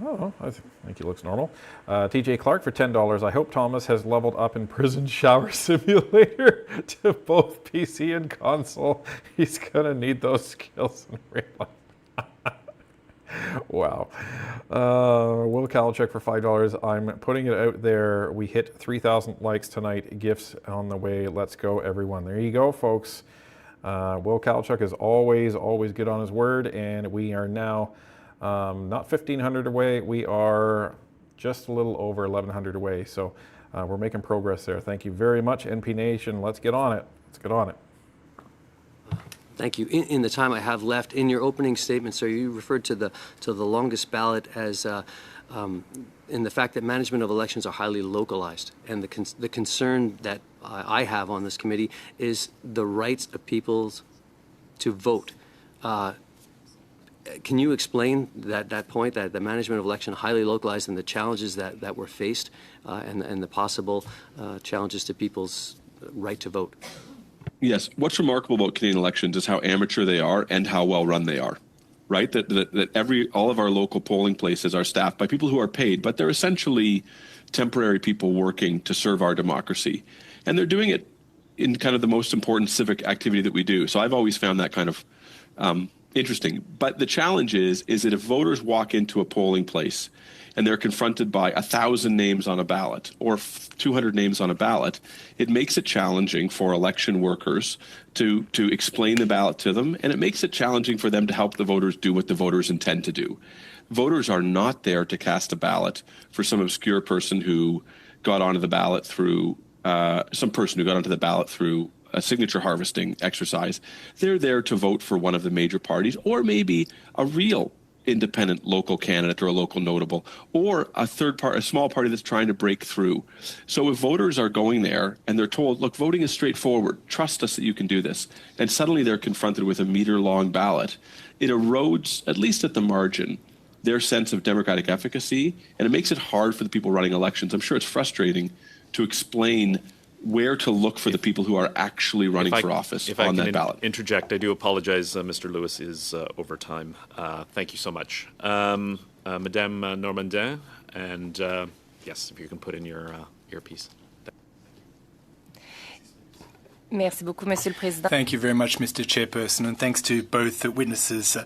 think he looks normal. TJ Clark for $10. I hope Thomas has leveled up in Prison Shower Simulator to both PC and console. He's gonna need those skills in real life. Wow. Will Kalachuk for $5. I'm putting it out there. We hit 3,000 likes tonight. Gifts on the way. Let's go, everyone. There you go, folks. Will Kalachuk is always good on his word, and we are now not 1,500 away. We are just a little over 1,100 away. So we're making progress there. Thank you very much, NP Nation. Let's get on it. Thank you. In the time I have left, in your opening statement, sir, you referred to the Longest Ballot as in the fact that management of elections are highly localized, and the concern that I have on this committee is the rights of peoples to vote. Can you explain that point, that the management of election highly localized, and the challenges that were faced, and the possible challenges to people's right to vote? Yes. What's remarkable about Canadian elections is how amateur they are and how well run they are, right? That all of our local polling places are staffed by people who are paid, but they're essentially temporary people working to serve our democracy. And they're doing it in kind of the most important civic activity that we do. So I've always found that kind of interesting. But the challenge is that if voters walk into a polling place and they're confronted by 1,000 names on a ballot or 200 names on a ballot, it makes it challenging for election workers to explain the ballot to them, and it makes it challenging for them to help the voters do what the voters intend to do. Voters are not there to cast a ballot for some obscure person who got onto the ballot through a signature harvesting exercise. They're there to vote for one of the major parties, or maybe a real independent local candidate or a local notable, or a small party that's trying to break through. So if voters are going there and they're told, look, voting is straightforward, trust us that you can do this, and suddenly they're confronted with a meter-long ballot, it erodes, at least at the margin, their sense of democratic efficacy, and it makes it hard for the people running elections. I'm sure it's frustrating to explain where to look for the people who are actually running for office on that ballot. Interject, I do apologize. Mr. Lewis is over time. Thank you so much. Madame Normandin, and yes, if you can put in your earpiece. Merci beaucoup, Monsieur le Président. Thank you very much, Mr. Chairperson, and thanks to both the witnesses.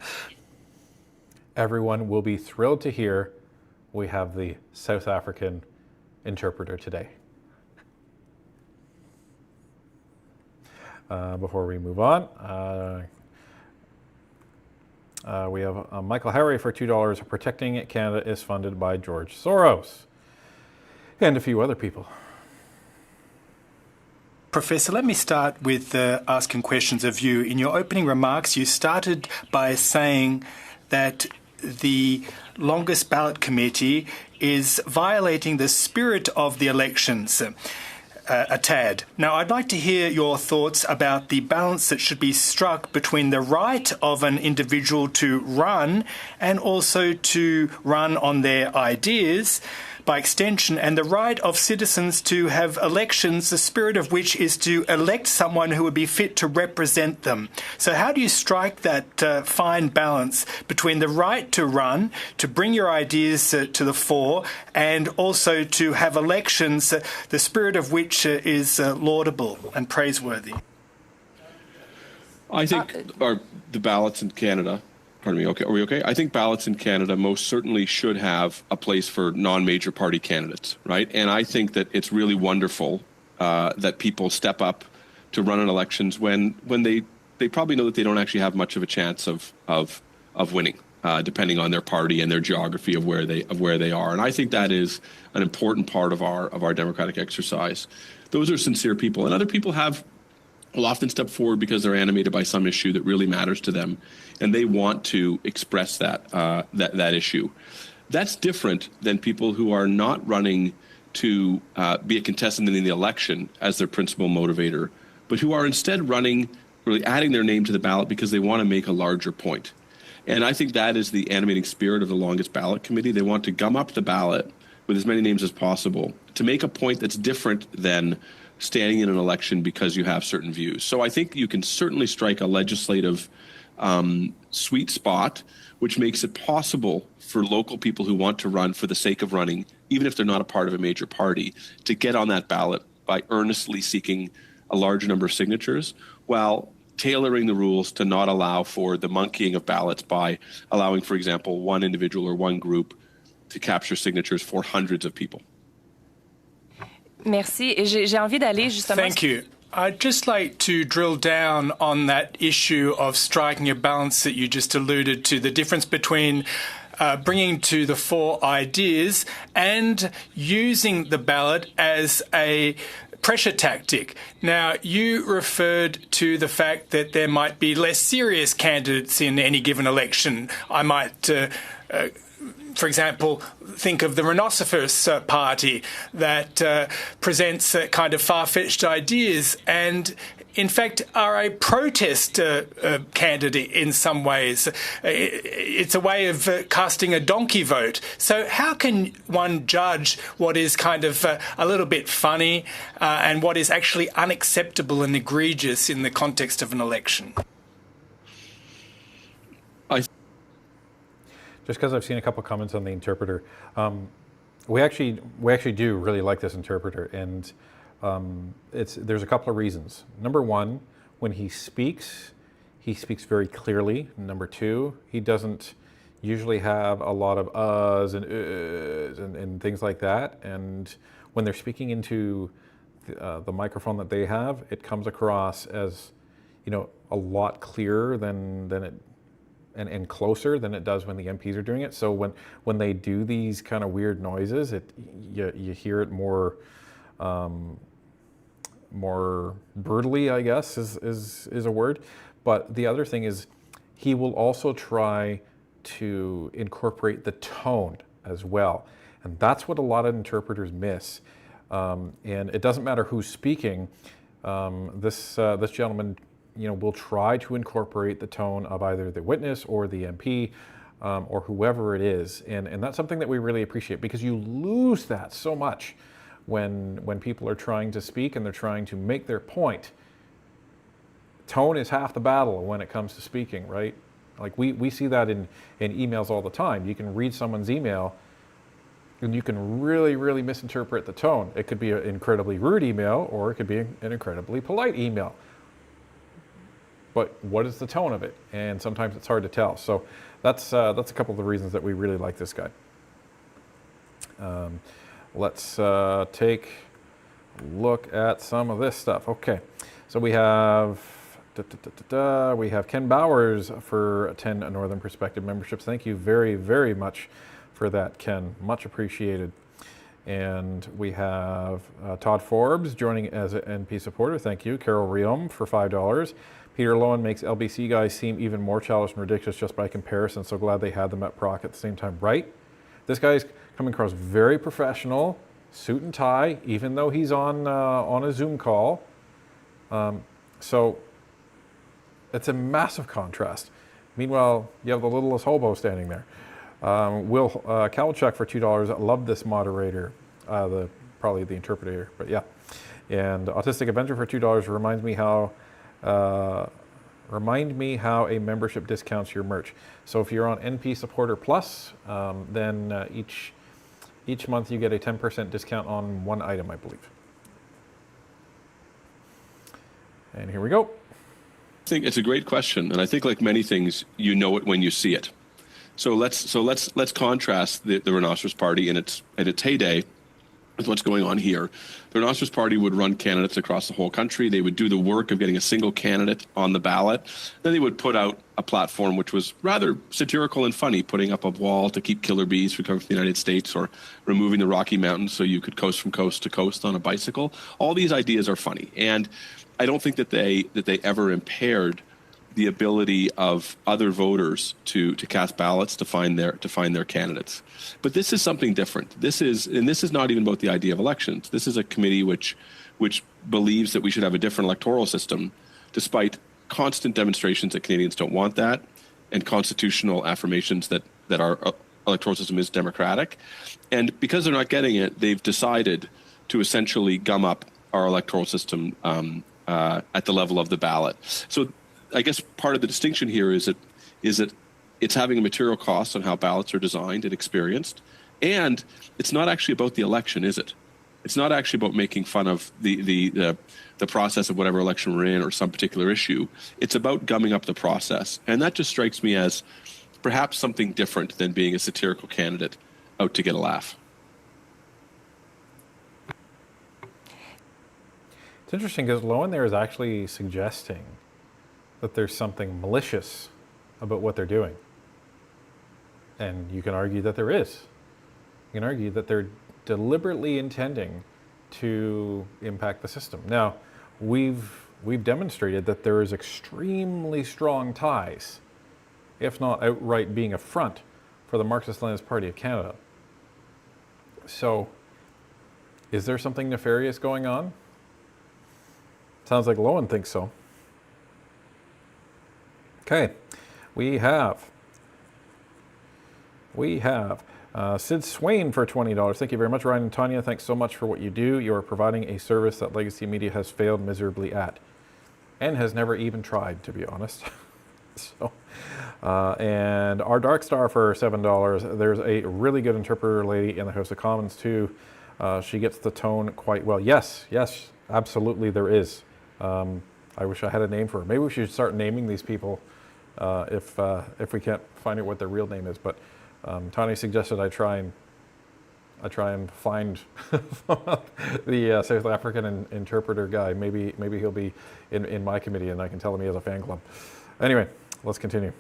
Everyone will be thrilled to hear we have the South African interpreter today. Before we move on, we have Michael Harry for $2. Protecting Canada is funded by George Soros and a few other people. Professor, let me start with asking questions of you. In your opening remarks, you started by saying that the Longest Ballot Committee is violating the spirit of the elections. a tad. Now, I'd like to hear your thoughts about the balance that should be struck between the right of an individual to run and also to run on their ideas, by extension, and the right of citizens to have elections, the spirit of which is to elect someone who would be fit to represent them. So how do you strike that fine balance between the right to run, to bring your ideas to the fore, and also to have elections, the spirit of which is laudable and praiseworthy? I think the ballots in Canada, pardon me, okay, are we okay? I think ballots in Canada most certainly should have a place for non-major party candidates, right? And I think that it's really wonderful that people step up to run in elections when they probably know that they don't actually have much of a chance of winning, depending on their party and their geography of where they are. And I think that is an important part of our democratic exercise. Those are sincere people, and other people will often step forward because they're animated by some issue that really matters to them, and they want to express that issue. That's different than people who are not running to be a contestant in the election as their principal motivator, but who are instead running, really adding their name to the ballot because they want to make a larger point. And I think that is the animating spirit of the Longest Ballot Committee. They want to gum up the ballot with as many names as possible to make a point that's different than standing in an election because you have certain views. So I think you can certainly strike a legislative sweet spot, which makes it possible for local people who want to run for the sake of running, even if they're not a part of a major party, to get on that ballot by earnestly seeking a large number of signatures, while tailoring the rules to not allow for the monkeying of ballots by allowing, for example, one individual or one group to capture signatures for hundreds of people. Merci. Et j'ai envie d'aller justement... Thank you. I'd just like to drill down on that issue of striking a balance that you just alluded to, the difference between bringing to the fore ideas and using the ballot as a pressure tactic. Now, you referred to the fact that there might be less serious candidates in any given election. I might... for example, think of the Rhinoceros Party that presents kind of far-fetched ideas and, in fact, are a protest candidate in some ways. It's a way of casting a donkey vote. So how can one judge what is kind of a little bit funny and what is actually unacceptable and egregious in the context of an election? Just because I've seen a couple comments on the interpreter, we actually do really like this interpreter, and there's a couple of reasons. Number one, when he speaks very clearly. Number two, he doesn't usually have a lot of uhs and uhs and things like that. And when they're speaking into the microphone that they have, it comes across as, a lot clearer than it. And closer than it does when the MPs are doing it. So when they do these kind of weird noises, you hear it more brutally, I guess is a word. But the other thing is, he will also try to incorporate the tone as well, and that's what a lot of interpreters miss. And it doesn't matter who's speaking. This gentleman, will try to incorporate the tone of either the witness or the MP or whoever it is. And that's something that we really appreciate, because you lose that so much when people are trying to speak and they're trying to make their point. Tone is half the battle when it comes to speaking, right? Like we see that in emails all the time. You can read someone's email and you can really, really misinterpret the tone. It could be an incredibly rude email, or it could be an incredibly polite email. But what is the tone of it? And sometimes it's hard to tell. So that's a couple of the reasons that we really like this guy. Let's take a look at some of this stuff. Okay, so we have Ken Bowers for 10 Northern Perspective memberships. Thank you very, very much for that, Ken. Much appreciated. And we have Todd Forbes joining as an NP supporter. Thank you. Carol Riom for $5. Peter Lowen makes LBC guys seem even more childish and ridiculous just by comparison. So glad they had them at proc at the same time. Right? This guy's coming across very professional, suit and tie, even though he's on a Zoom call. So it's a massive contrast. Meanwhile, you have the littlest hobo standing there. Will Kalachuk for $2. Love this moderator, probably the interpreter, but yeah. And Autistic Avenger for $2 reminds me how. Remind me how a membership discounts your merch. So if you're on NP Supporter Plus, then each month you get a 10% discount on one item, I believe. And here we go. I think it's a great question, and I think like many things, you know it when you see it. So let's contrast the Rhinoceros Party in its heyday with what's going on here. The Rhinoceros Party would run candidates across the whole country. They would do the work of getting a single candidate on the ballot. Then they would put out a platform which was rather satirical and funny, putting up a wall to keep killer bees from coming from the United States, or removing the Rocky Mountains so you could coast from coast to coast on a bicycle. All these ideas are funny, and I don't think that they ever impaired the ability of other voters to cast ballots to find their candidates. But this is something different. This is not even about the idea of elections. This is a committee which believes that we should have a different electoral system, despite constant demonstrations that Canadians don't want that, and constitutional affirmations that our electoral system is democratic. And because they're not getting it, they've decided to essentially gum up our electoral system at the level of the ballot. So I guess part of the distinction here is that it's having a material cost on how ballots are designed and experienced, and it's not actually about the election, is it? It's not actually about making fun of the process of whatever election we're in or some particular issue. It's about gumming up the process, and that just strikes me as perhaps something different than being a satirical candidate out to get a laugh. It's interesting because Lowen there is actually suggesting that there's something malicious about what they're doing. And you can argue that there is. You can argue that they're deliberately intending to impact the system. Now, we've demonstrated that there is extremely strong ties, if not outright being a front, for the Marxist-Leninist Party of Canada. So, is there something nefarious going on? Sounds like Lowen thinks so. Okay, we have Sid Swain for $20. Thank you very much, Ryan and Tanya. Thanks so much for what you do. You are providing a service that legacy media has failed miserably at, and has never even tried, to be honest. So, and our Dark Star for $7. There's a really good interpreter lady in the House of Commons too. She gets the tone quite well. Yes, absolutely, there is. I wish I had a name for her. Maybe we should start naming these people if we can't find out what their real name is. But Tony suggested I try and find the South African interpreter guy. Maybe he'll be in my committee and I can tell him he has a fan club. Anyway, let's continue.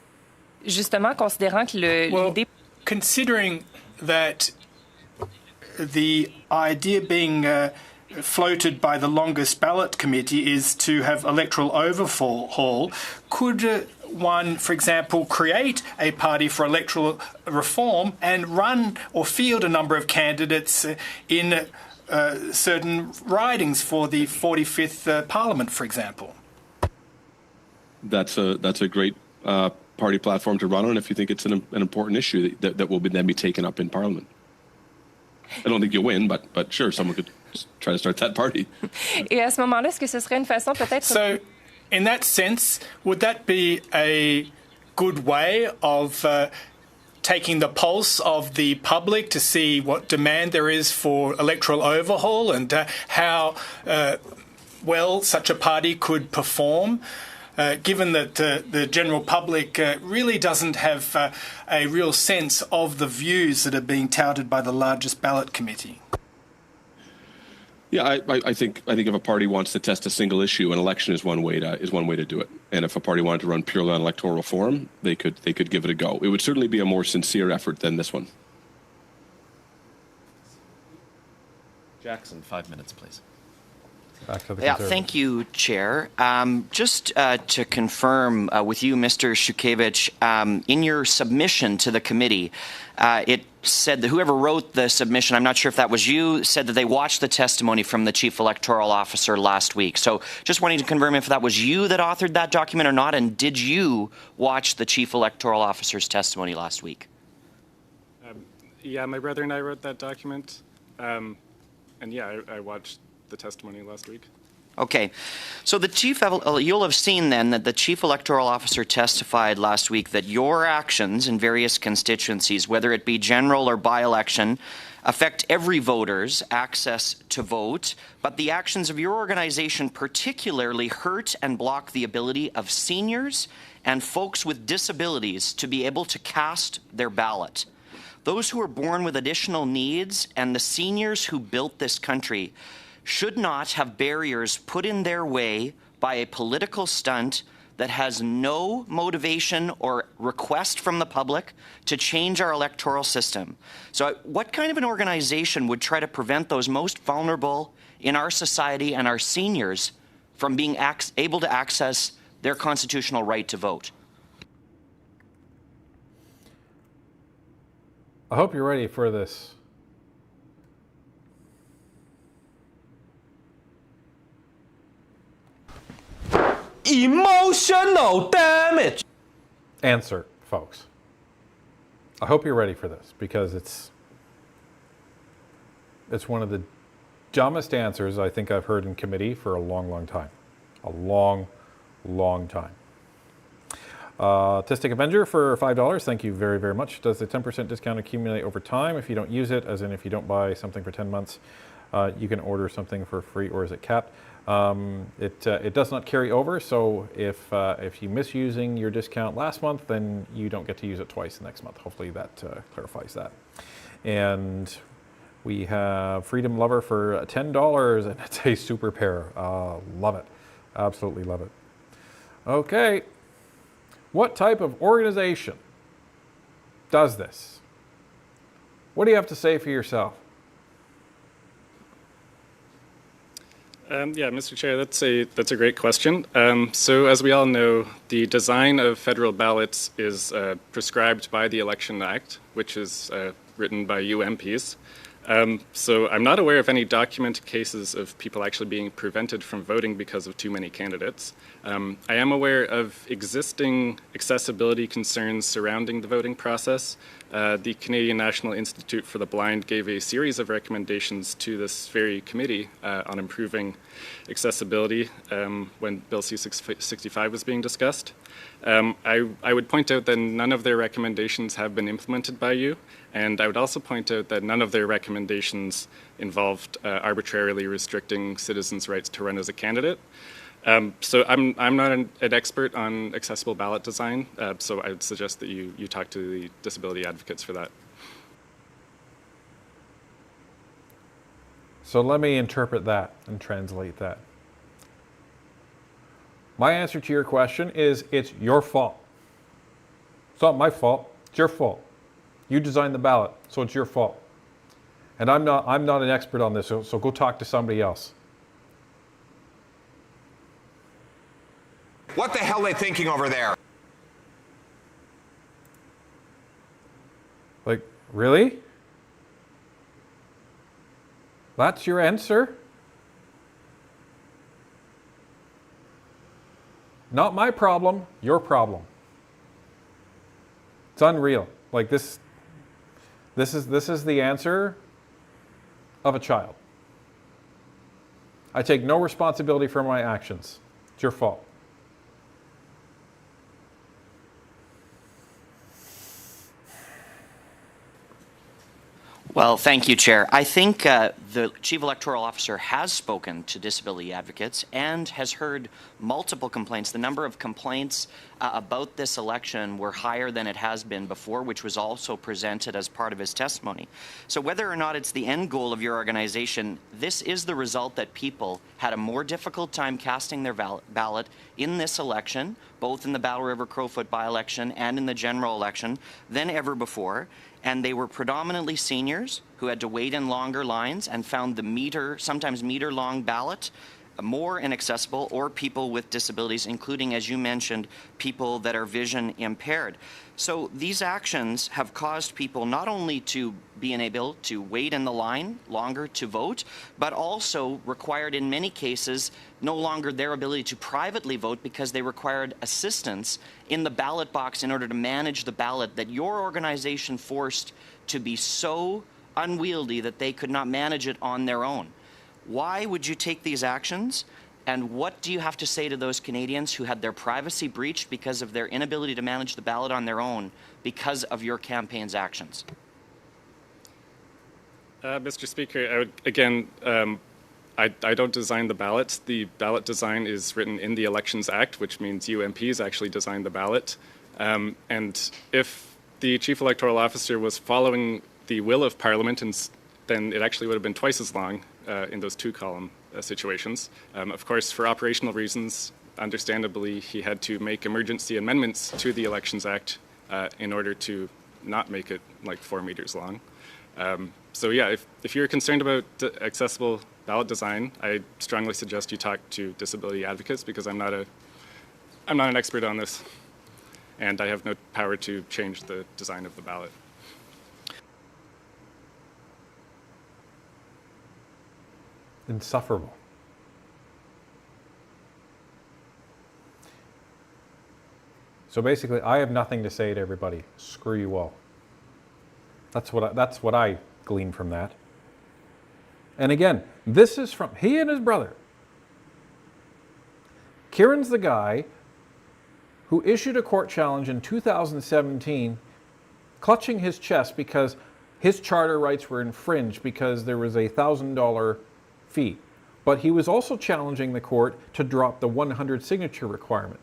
Justement, considérant que l'idée... Considering that the idea being floated by the longest ballot committee is to have electoral overhaul, could one, for example, create a party for electoral reform and run or field a number of candidates in certain ridings for the 45th Parliament, for example? That's a great party platform to run on if you think it's an important issue that will then be taken up in Parliament. I don't think you'll win, but sure, someone could try to start that party. Et à ce moment-là, est-ce que ce serait une façon peut-être... So, in that sense, would that be a good way of taking the pulse of the public to see what demand there is for electoral overhaul and how well such a party could perform? Given that the general public really doesn't have a real sense of the views that are being touted by the largest ballot committee. Yeah, I think if a party wants to test a single issue, an election is one way to do it. And if a party wanted to run purely on electoral reform, they could give it a go. It would certainly be a more sincere effort than this one. Jackson, 5 minutes, please. Back to the Yeah, Conservatives. thank you, Chair. Just to confirm with you, Mr. Shukevich, in your submission to the committee, it said that whoever wrote the submission, I'm not sure if that was you, said that they watched the testimony from the Chief Electoral Officer last week. So just wanting to confirm if that was you that authored that document or not, and did you watch the Chief Electoral Officer's testimony last week? Yeah, my brother and I wrote that document. And yeah, I watched the testimony last week. Okay. So you'll have seen then that the Chief Electoral Officer testified last week that your actions in various constituencies, whether it be general or by-election, affect every voter's access to vote, but the actions of your organization particularly hurt and block the ability of seniors and folks with disabilities to be able to cast their ballot. Those who are born with additional needs and the seniors who built this country should not have barriers put in their way by a political stunt that has no motivation or request from the public to change our electoral system. So what kind of an organization would try to prevent those most vulnerable in our society and our seniors from being able to access their constitutional right to vote? I hope you're ready for this. Emotional damage. Answer, folks. I hope you're ready for this because it's one of the dumbest answers I think I've heard in committee for a long, long time. A long, long time. Tistic Avenger for $5. Thank you very, very much. Does the 10% discount accumulate over time if you don't use it? As in, if you don't buy something for 10 months, you can order something for free, or is it capped? It does not carry over. So if you miss using your discount last month, then you don't get to use it twice next month. Hopefully that clarifies that. And we have Freedom Lover for $10, and it's a super pair. Love it. Absolutely love it. Okay. What type of organization does this? What do you have to say for yourself? Yeah, Mr. Chair, that's a great question. So as we all know, the design of federal ballots is prescribed by the Election Act, which is written by you MPs. So I'm not aware of any documented cases of people actually being prevented from voting because of too many candidates. I am aware of existing accessibility concerns surrounding the voting process. The Canadian National Institute for the Blind gave a series of recommendations to this very committee on improving accessibility when Bill C-65 was being discussed. I would point out that none of their recommendations have been implemented by you, and I would also point out that none of their recommendations involved arbitrarily restricting citizens' rights to run as a candidate. So I'm not an expert on accessible ballot design, so I would suggest that you talk to the disability advocates for that. So let me interpret that and translate that. My answer to your question is it's your fault. It's not my fault, it's your fault. You designed the ballot, so it's your fault. And I'm not an expert on this, so go talk to somebody else. What the hell are they thinking over there? Like, really? That's your answer? Not my problem, your problem. It's unreal. Like this is the answer of a child. I take no responsibility for my actions. It's your fault. Well, thank you, Chair. I think the Chief Electoral Officer has spoken to disability advocates and has heard multiple complaints. The number of complaints about this election were higher than it has been before, which was also presented as part of his testimony. So whether or not it's the end goal of your organization, this is the result that people had a more difficult time casting their ballot in this election, both in the Battle River Crowfoot by-election and in the general election, than ever before. And they were predominantly seniors who had to wait in longer lines and found the sometimes meter-long ballot more inaccessible or people with disabilities, including, as you mentioned, people that are vision impaired. So these actions have caused people not only to be unable to wait in the line longer to vote, but also required in many cases no longer their ability to privately vote because they required assistance in the ballot box in order to manage the ballot that your organization forced to be so unwieldy that they could not manage it on their own. Why would you take these actions? And what do you have to say to those Canadians who had their privacy breached because of their inability to manage the ballot on their own because of your campaign's actions? Mr. Speaker, I would, again, I don't design the ballot. The ballot design is written in the Elections Act, which means you MPs actually design the ballot. And if the Chief Electoral Officer was following the will of Parliament, then it actually would have been twice as long in those two-column situations. Of course, for operational reasons, understandably, he had to make emergency amendments to the Elections Act in order to not make it like 4 meters long. So yeah, if you're concerned about accessible ballot design, I strongly suggest you talk to disability advocates because I'm not an expert on this, and I have no power to change the design of the ballot. Insufferable. So basically, I have nothing to say to everybody. Screw you all. That's what I glean from that. And again, this is from he and his brother. Kieran's the guy who issued a court challenge in 2017, clutching his chest because his charter rights were infringed because there was a $1,000 fee. But he was also challenging the court to drop the 100 signature requirement.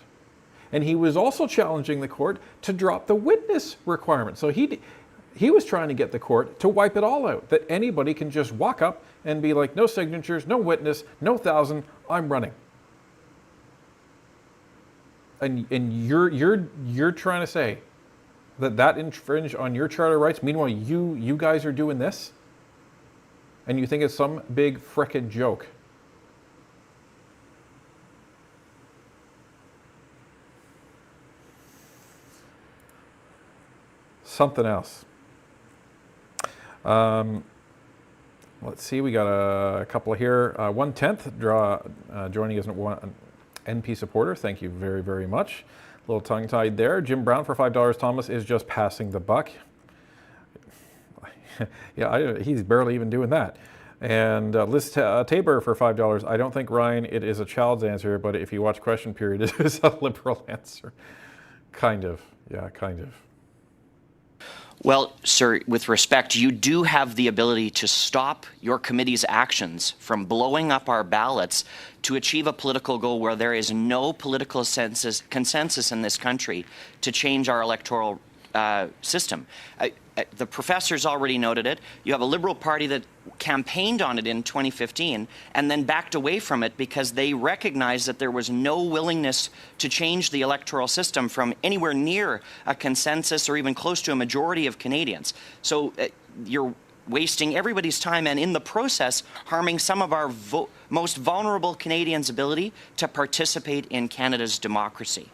And he was also challenging the court to drop the witness requirement. So he was trying to get the court to wipe it all out, that anybody can just walk up and be like, no signatures, no witness, no 1,000, I'm running. And you're trying to say that infringed on your charter rights. Meanwhile, you guys are doing this, and you think it's some big frickin' joke. Something else. Let's see, we got a couple here. 1/10 joining as an NP supporter. Thank you very, very much. A little tongue-tied there. Jim Brown for $5. Thomas is just passing the buck. Yeah, he's barely even doing that. And Liz Tabor for $5. I don't think, Ryan, it is a child's answer, but if you watch Question Period, it is a liberal answer. Kind of. Yeah, kind of. Well, sir, with respect, you do have the ability to stop your committee's actions from blowing up our ballots to achieve a political goal where there is no political consensus in this country to change our electoral system. The professors already noted it. You have a Liberal Party that campaigned on it in 2015 and then backed away from it because they recognized that there was no willingness to change the electoral system from anywhere near a consensus or even close to a majority of Canadians. So you're wasting everybody's time and in the process harming some of our most vulnerable Canadians' ability to participate in Canada's democracy.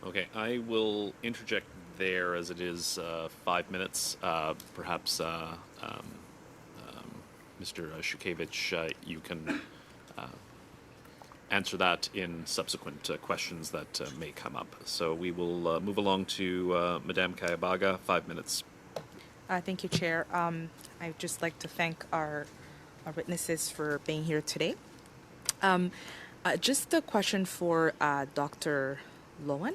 Okay, I will interject there as it is 5 minutes. Perhaps Mr. Shukevich, you can answer that in subsequent questions that may come up. So we will move along to Madame Kayabaga, 5 minutes. Thank you, Chair. I'd just like to thank our witnesses for being here today. Just a question for Dr. Lowen.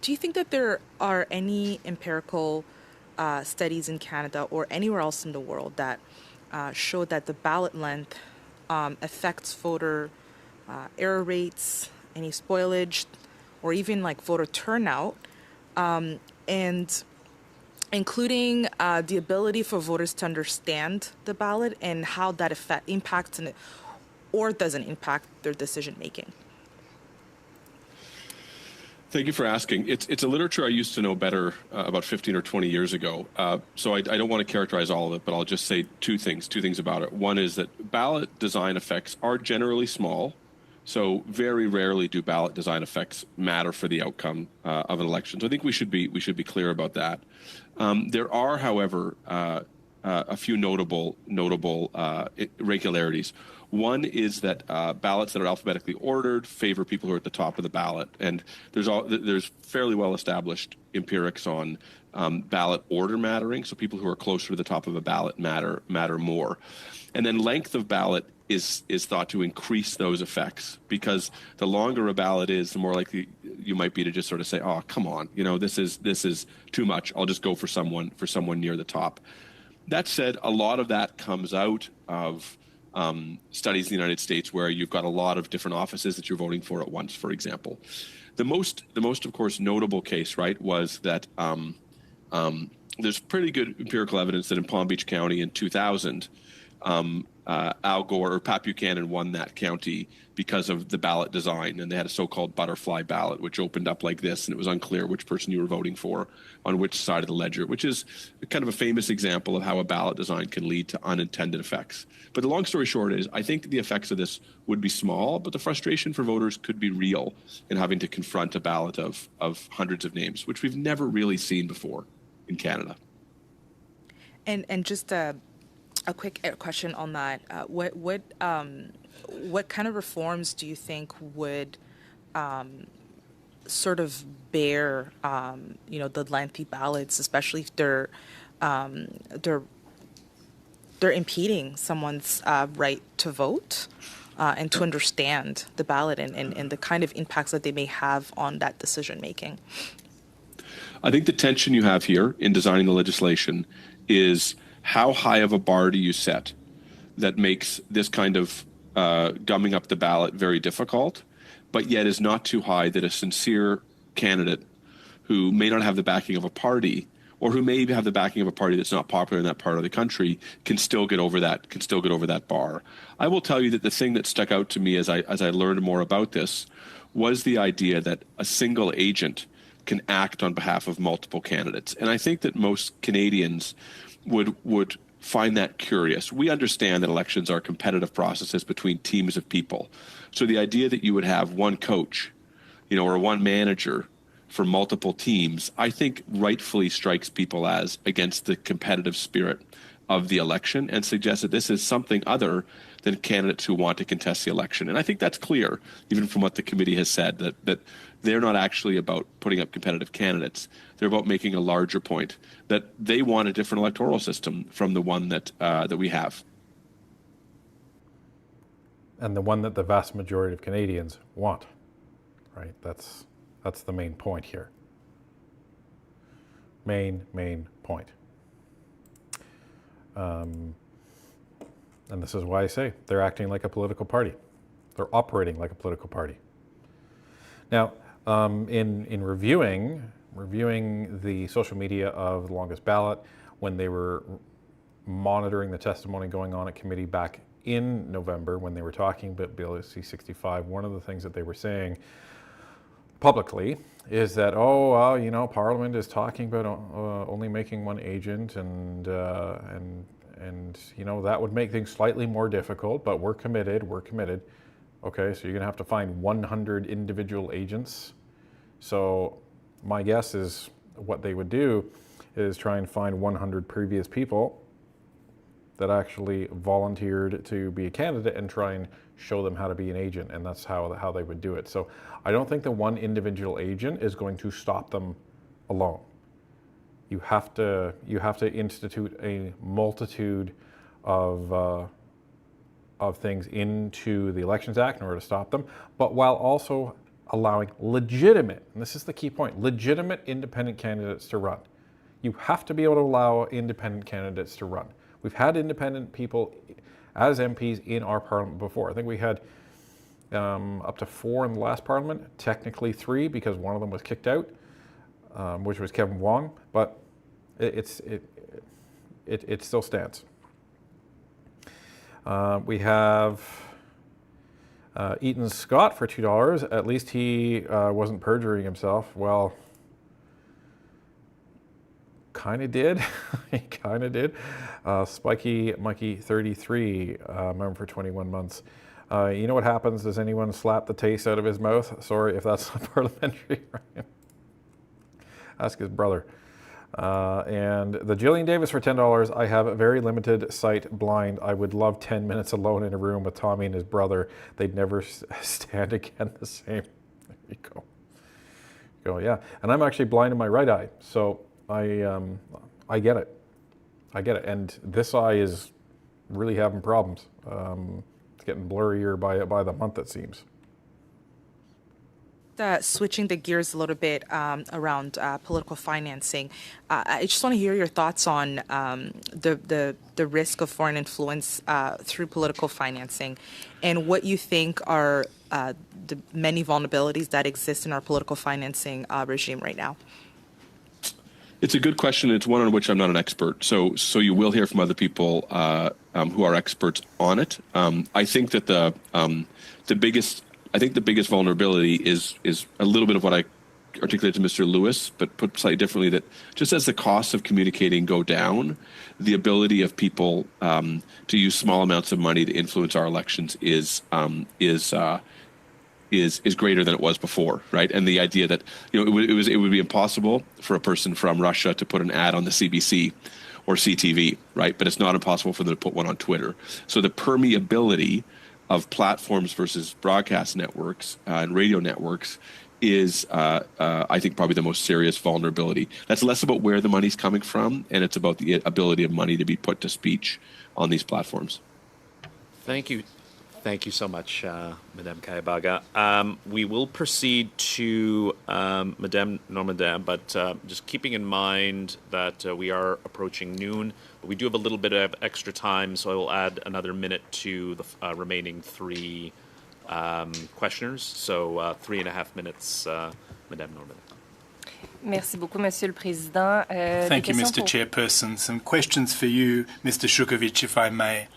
Do you think that there are any empirical studies in Canada or anywhere else in the world that show that the ballot length affects voter error rates, any spoilage, or even like voter turnout, and including the ability for voters to understand the ballot and how that impacts or doesn't impact their decision making? Thank you for asking. It's a literature I used to know better about 15 or 20 years ago. So I don't want to characterize all of it, but I'll just say two things about it. One is that ballot design effects are generally small. So very rarely do ballot design effects matter for the outcome of an election. So I think we should be clear about that. There are, however, a few notable irregularities. One is that ballots that are alphabetically ordered favor people who are at the top of the ballot, and there's fairly well established empirics on ballot order mattering. So people who are closer to the top of a ballot matter more, and then length of ballot is thought to increase those effects, because the longer a ballot is, the more likely you might be to just sort of say, "Oh, come on, this is too much. I'll just go for someone near the top." That said, a lot of that comes out of studies in the United States where you've got a lot of different offices that you're voting for at once, for example. The most, of course, notable case, right, was that there's pretty good empirical evidence that in Palm Beach County in 2000, Al Gore or Pat Buchanan won that county because of the ballot design, and they had a so-called butterfly ballot, which opened up like this, and it was unclear which person you were voting for on which side of the ledger, which is kind of a famous example of how a ballot design can lead to unintended effects. But the long story short is, I think the effects of this would be small, but the frustration for voters could be real in having to confront a ballot of hundreds of names, which we've never really seen before in Canada. And just a quick question on that. What kind of reforms do you think would sort of bear, the lengthy ballots, especially if they're impeding someone's right to vote and to understand the ballot and the kind of impacts that they may have on that decision making? I think the tension you have here in designing the legislation is how high of a bar do you set that makes this kind of gumming up the ballot very difficult, but yet is not too high that a sincere candidate who may not have the backing of a party, or who may have the backing of a party that's not popular in that part of the country, can still get over that bar. I will tell you that the thing that stuck out to me as I learned more about this was the idea that a single agent can act on behalf of multiple candidates. And I think that most Canadians would find that curious. We understand that elections are competitive processes between teams of people. So the idea that you would have one coach, or one manager for multiple teams, I think rightfully strikes people as against the competitive spirit of the election and suggests that this is something other than candidates who want to contest the election. And I think that's clear, even from what the committee has said, that they're not actually about putting up competitive candidates. They're about making a larger point that they want a different electoral system from the one that we have. And the one that the vast majority of Canadians want, right? That's the main point here. Main point. And this is why I say they're acting like a political party. They're operating like a political party. Now, in reviewing the social media of the longest ballot, when they were monitoring the testimony going on at committee back in November, when they were talking about Bill C-65, one of the things that they were saying publicly is that, Parliament is talking about only making one agent, and that would make things slightly more difficult, but we're committed. Okay, so you're going to have to find 100 individual agents. So my guess is what they would do is try and find 100 previous people that actually volunteered to be a candidate and try and show them how to be an agent, and that's how they would do it. So I don't think the one individual agent is going to stop them alone. You have to institute a multitude of things into the Elections Act in order to stop them, but while also allowing legitimate, and this is the key point, legitimate independent candidates to run. You have to be able to allow independent candidates to run. We've had independent people as MPs in our parliament before. I think we had up to 4 in the last parliament, technically 3 because one of them was kicked out, which was Kevin Wong, but it still stands. We have Eaton Scott for $2. At least he wasn't perjuring himself. Well, kind of did. He kind of did. Spiky Monkey 33, member for 21 months. You know what happens? Does anyone slap the taste out of his mouth? Sorry if that's not parliamentary. Ask his brother. And the Jillian Davis for $10. I have a very limited sight, blind. I would love 10 minutes alone in a room with Tommy and his brother. They'd never stand again the same. There you go. Yeah. And I'm actually blind in my right eye, so I get it. I get it. And this eye is really having problems. It's getting blurrier by the month, it seems. Switching the gears a little bit around political financing, I just want to hear your thoughts on the risk of foreign influence through political financing, and what you think are the many vulnerabilities that exist in our political financing regime right now. It's a good question. It's one on which I'm not an expert. So you will hear from other people who are experts on it. I think that the biggest vulnerability is a little bit of what I articulated to Mr. Lewis, but put slightly differently, that just as the costs of communicating go down, the ability of people to use small amounts of money to influence our elections is greater than it was before, right? And the idea that it would be impossible for a person from Russia to put an ad on the CBC or CTV, right? But it's not impossible for them to put one on Twitter. So the permeability of platforms versus broadcast networks and radio networks is, I think, probably the most serious vulnerability. That's less about where the money's coming from, and it's about the ability of money to be put to speech on these platforms. Thank you. Thank you so much, Madame Kayabaga. We will proceed to Madame Normandin, but just keeping in mind that we are approaching noon, but we do have a little bit of extra time, so I will add another minute to the remaining three questioners. So 3.5 minutes, Madame Normandin. Merci beaucoup, Monsieur le Président. Thank you, Mr. Chairperson. Some questions for you, Mr. Shukovich, if I may.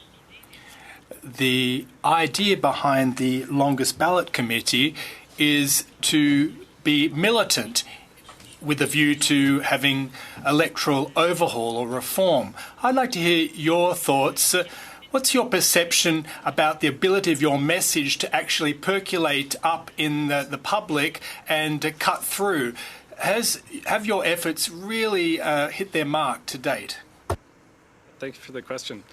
The idea behind the longest ballot committee is to be militant with a view to having electoral overhaul or reform. I'd like to hear your thoughts. What's your perception about the ability of your message to actually percolate up in the public and cut through? Have your efforts really hit their mark to date? Thank you for the question.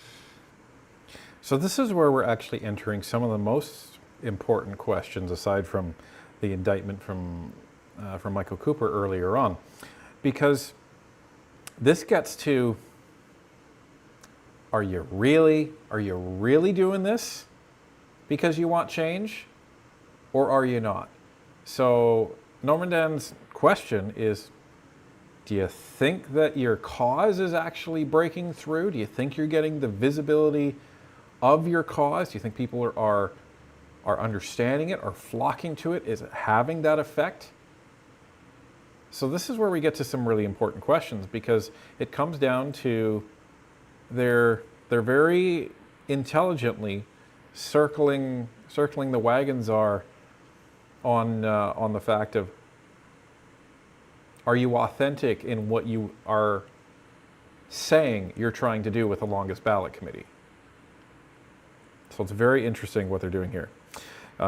So this is where we're actually entering some of the most important questions, aside from the indictment from Michael Cooper earlier on, because this gets to, are you really doing this because you want change, or are you not? So Normandin's question is, do you think that your cause is actually breaking through? Do you think you're getting the visibility of your cause? Do you think people are understanding it, are flocking to it? Is it having that effect? So this is where we get to some really important questions, because it comes down to they're very intelligently circling the wagons are on the fact of, are you authentic in what you are saying you're trying to do with the longest ballot committee? So it's very interesting what they're doing here.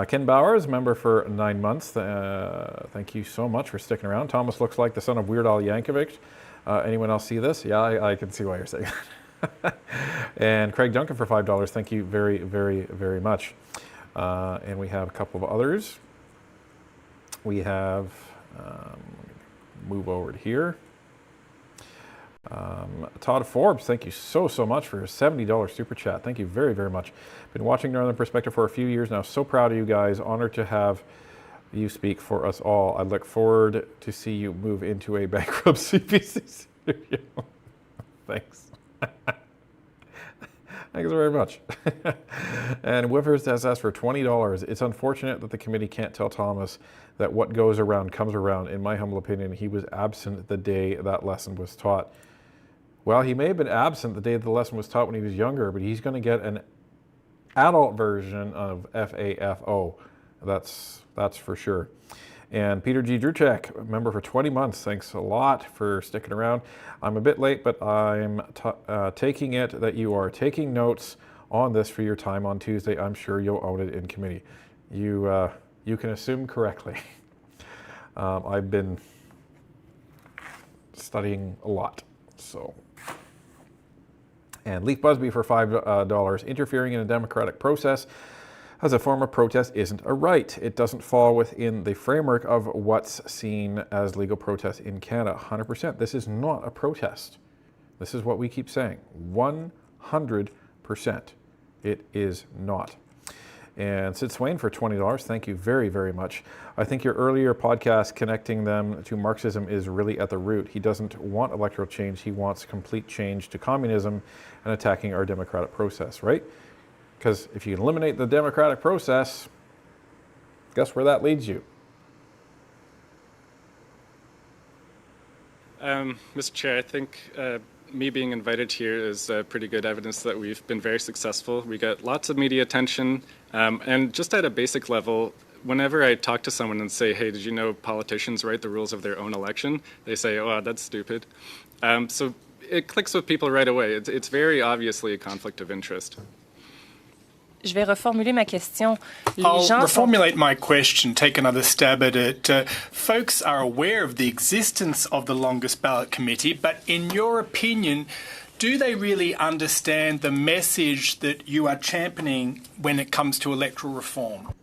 Ken Bowers, member for 9 months. Thank you so much for sticking around. Thomas looks like the son of Weird Al Yankovic. Anyone else see this? Yeah, I can see why you're saying that. And Craig Duncan for $5. Thank you very, very, very much. And we have a couple of others. We have, move over to here. Todd Forbes, thank you so much for a $70 super chat. Thank you very, very much. Been watching Northern Perspective for a few years now. So proud of you guys. Honored to have you speak for us all. I look forward to see you move into a bankrupt CBC studio. Thanks. Thanks very much. And Whiffers has asked for $20. It's unfortunate that the committee can't tell Thomas that what goes around comes around. In my humble opinion, he was absent the day that lesson was taught. Well, he may have been absent the day the lesson was taught when he was younger, but he's going to get an adult version of FAFO. That's for sure. And Peter G. Druchek, member for 20 months. Thanks a lot for sticking around. I'm a bit late, but I'm taking it that you are taking notes on this for your time on Tuesday. I'm sure you'll own it in committee. You can assume correctly. I've been studying a lot, so. And Leaf Busby for $5, interfering in a democratic process as a form of protest isn't a right. It doesn't fall within the framework of what's seen as legal protest in Canada. 100%. This is not a protest. This is what we keep saying. 100%. It is not. And Sid Swain for $20. Thank you very, very much. I think your earlier podcast connecting them to Marxism is really at the root. He doesn't want electoral change. He wants complete change to communism and attacking our democratic process, right? Because if you eliminate the democratic process, guess where that leads you? Mr. Chair, I think me being invited here is pretty good evidence that we've been very successful. We get lots of media attention, and just at a basic level, whenever I talk to someone and say, hey, did you know politicians write the rules of their own election? They say, oh, that's stupid. So it clicks with people right away. It's very obviously a conflict of interest. Je vais reformuler ma question. I'll reformulate my question, take another stab at it. Folks are aware of the existence of the longest ballot committee, but in your opinion, do they really understand the message that you are championing when it comes to electoral reform?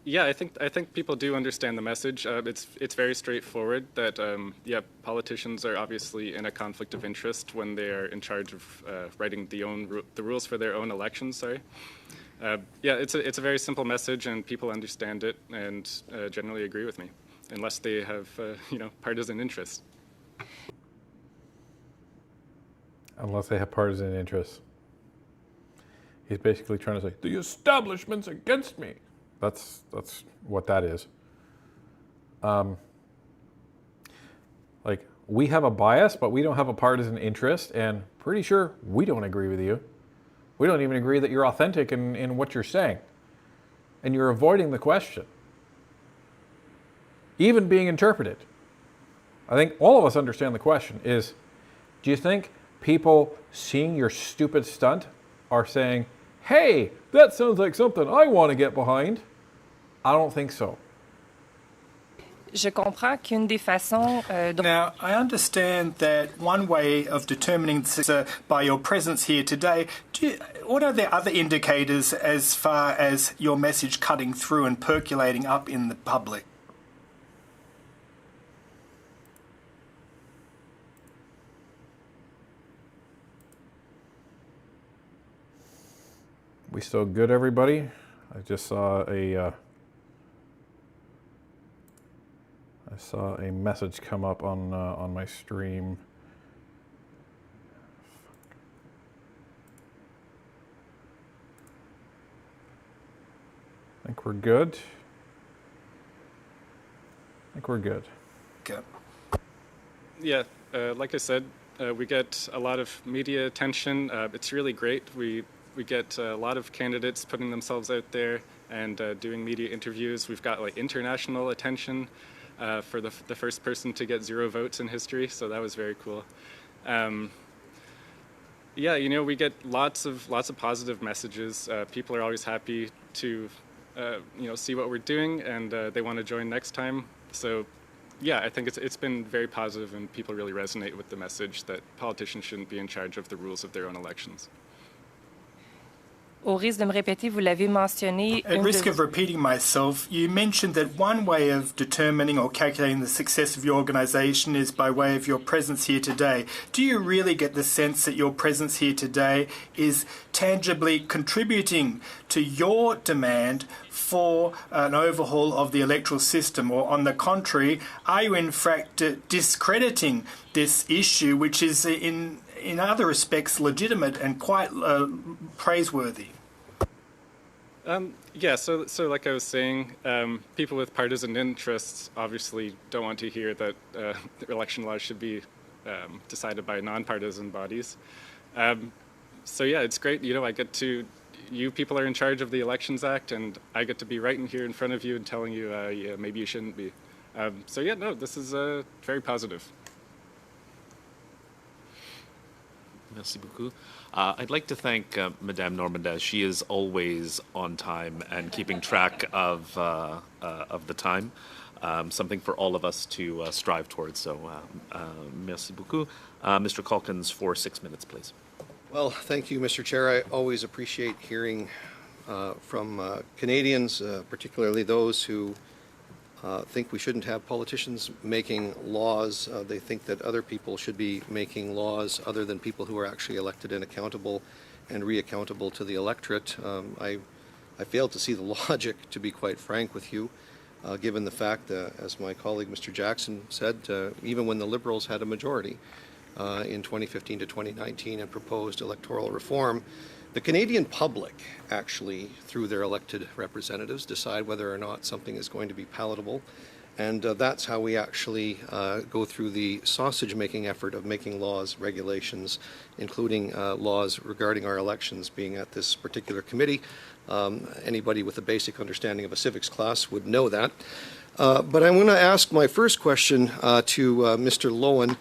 Yeah, I think people do understand the message. It's very straightforward that politicians are obviously in a conflict of interest when they are in charge of writing the rules for their own elections. Sorry. It's a very simple message, and people understand it and generally agree with me, unless they have partisan interests. Unless they have partisan interests. He's basically trying to say, the establishment's against me. That's what that is. Like, we have a bias, but we don't have a partisan interest, and pretty sure we don't agree with you. We don't even agree that you're authentic in what you're saying. And you're avoiding the question. Even being interpreted. I think all of us understand the question is, do you think people seeing your stupid stunt are saying, hey, that sounds like something I want to get behind? I don't think so. Je comprends qu'une des façons Now, I understand that one way of determining this by your presence here today. What are the other indicators as far as your message cutting through and percolating up in the public? We still good, everybody? I just saw a message come up on my stream. I think we're good. I think we're good. Okay. Yeah, like I said, we get a lot of media attention. It's really great. We get a lot of candidates putting themselves out there and doing media interviews. We've got international attention for the first person to get 0 votes in history, so that was very cool. We get lots of positive messages. People are always happy to see what we're doing, and they want to join next time. So yeah, I think it's been very positive, and people really resonate with the message that politicians shouldn't be in charge of the rules of their own elections. Au risque de me répéter, vous l'avez mentionné. At risk of repeating myself, you mentioned that one way of determining or calculating the success of your organisation is by way of your presence here today. Do you really get the sense that your presence here today is tangibly contributing to your demand for an overhaul of the electoral system? Or on the contrary, are you in fact discrediting this issue, which is in other respects legitimate and quite praiseworthy? So like I was saying, people with partisan interests obviously don't want to hear that the election laws should be decided by non-partisan bodies. It's great. I get to you people are in charge of the Elections Act, and I get to be right in here in front of you and telling you, yeah, maybe you shouldn't be. So yeah, no, this is very positive. Merci beaucoup. I'd like to thank Madame Normandez. She is always on time and keeping track of the time. Something for all of us to strive towards. So, merci beaucoup. Mr. Calkins, for 6 minutes, please. Well, thank you, Mr. Chair. I always appreciate hearing from Canadians, particularly those who think we shouldn't have politicians making laws. They think that other people should be making laws other than people who are actually elected and accountable and re-accountable to the electorate. I fail to see the logic, to be quite frank with you, given the fact that, as my colleague Mr. Jackson said, even when the Liberals had a majority in 2015 to 2019 and proposed electoral reform, the Canadian public actually, through their elected representatives, decide whether or not something is going to be palatable. And that's how we actually go through the sausage-making effort of making laws, regulations, including laws regarding our elections being at this particular committee. Anybody with a basic understanding of a civics class would know that. But I want to ask my first question to Mr. Lowen.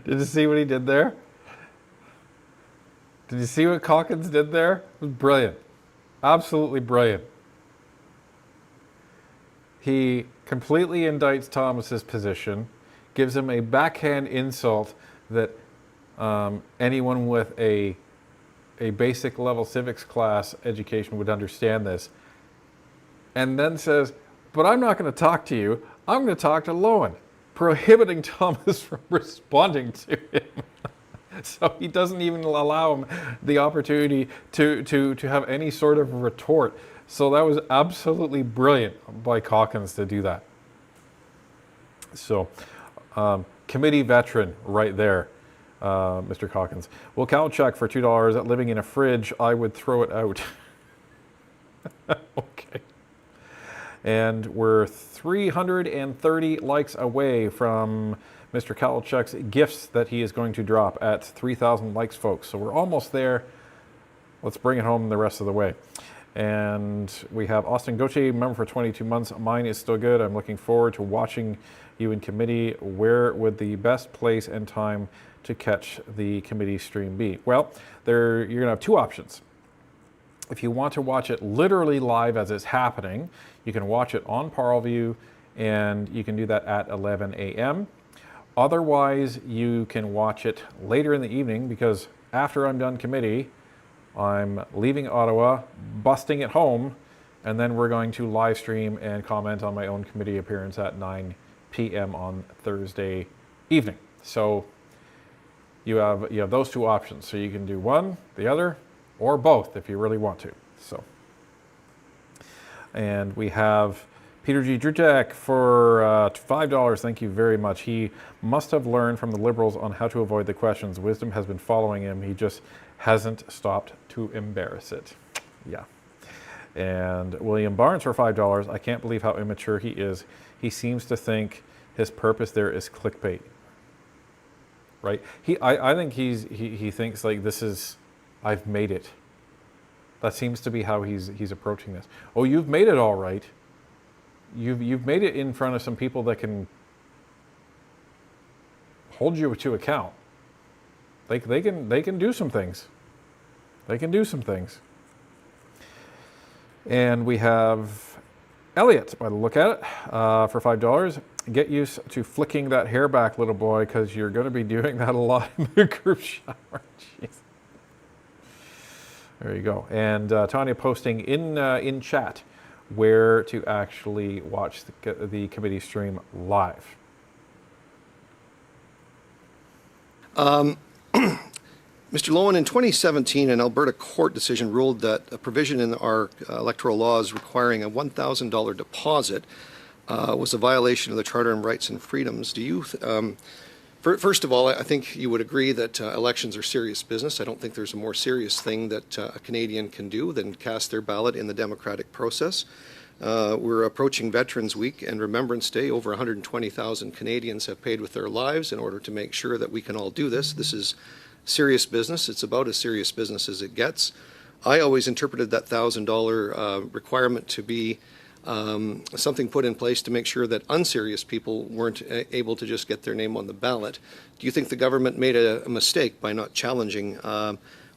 Did you see what he did there? Did you see what Calkins did there? It was brilliant. Absolutely brilliant. He completely indicts Thomas's position, gives him a backhand insult that anyone with a basic level civics class education would understand this, and then says, but I'm not going to talk to you, I'm going to talk to Lowen, prohibiting Thomas from responding to him. So he doesn't even allow him the opportunity to have any sort of retort. So that was absolutely brilliant by Calkins to do that. So committee veteran right there, Mr. Calkins. Well, Kalchak for $2, living in a fridge, I would throw it out. Okay. And we're 330 likes away from Mr. Kalchak's gifts that he is going to drop at 3,000 likes, folks. So we're almost there. Let's bring it home the rest of the way. And we have Austin Gauthier, member for 22 months. Mine is still good. I'm looking forward to watching you in committee. Where would the best place and time to catch the committee stream be? Well, you're going to have two options. If you want to watch it literally live as it's happening, you can watch it on Parleview, and you can do that at 11 a.m. Otherwise, you can watch it later in the evening, because after I'm done committee, I'm leaving Ottawa, busting it home, and then we're going to live stream and comment on my own committee appearance at 9 p.m. on Thursday evening. So you have those two options. So you can do one, the other, or both if you really want to. So, and we have Peter G. Drutek for $5. Thank you very much. He must have learned from the Liberals on how to avoid the questions. Wisdom has been following him. He just hasn't stopped to embarrass it. Yeah. And William Barnes for $5. I can't believe how immature he is. He seems to think his purpose there is clickbait. Right? I think he thinks like this is, I've made it. That seems to be how he's approaching this. Oh, you've made it all right. You've made it in front of some people that can hold you to account. They can do some things. They can do some things. And we have Elliot, by the look at it, for $5. Get used to flicking that hair back, little boy, because you're going to be doing that a lot in the group shower. Jeez. There you go. And Tanya posting in chat where to actually watch the committee stream live. Mr. Lowen, in 2017, an Alberta court decision ruled that a provision in our electoral laws requiring a $1,000 deposit was a violation of the Charter on Rights and Freedoms. Do you, first of all, I think you would agree that elections are serious business. I don't think there's a more serious thing that a Canadian can do than cast their ballot in the democratic process. We're approaching Veterans Week and Remembrance Day. Over 120,000 Canadians have paid with their lives in order to make sure that we can all do this. This is serious business. It's about as serious business as it gets. I always interpreted that $1,000 requirement to be something put in place to make sure that unserious people weren't able to just get their name on the ballot. Do you think the government made a mistake by not challenging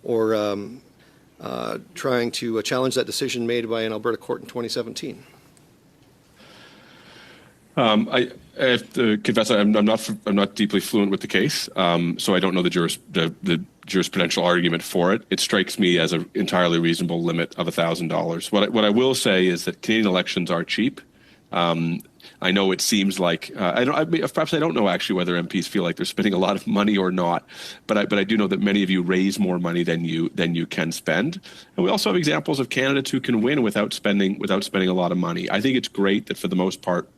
or trying to challenge that decision made by an Alberta court in 2017? I have to confess I'm not deeply fluent with the case, so I don't know the jurisprudential argument for it. It strikes me as an entirely reasonable limit of $1,000. What I will say is that Canadian elections are cheap. I know it seems like perhaps I don't know actually whether MPs feel like they're spending a lot of money or not, but I do know that many of you raise more money than you can spend, and we also have examples of candidates who can win without spending a lot of money. I think it's great that for the most part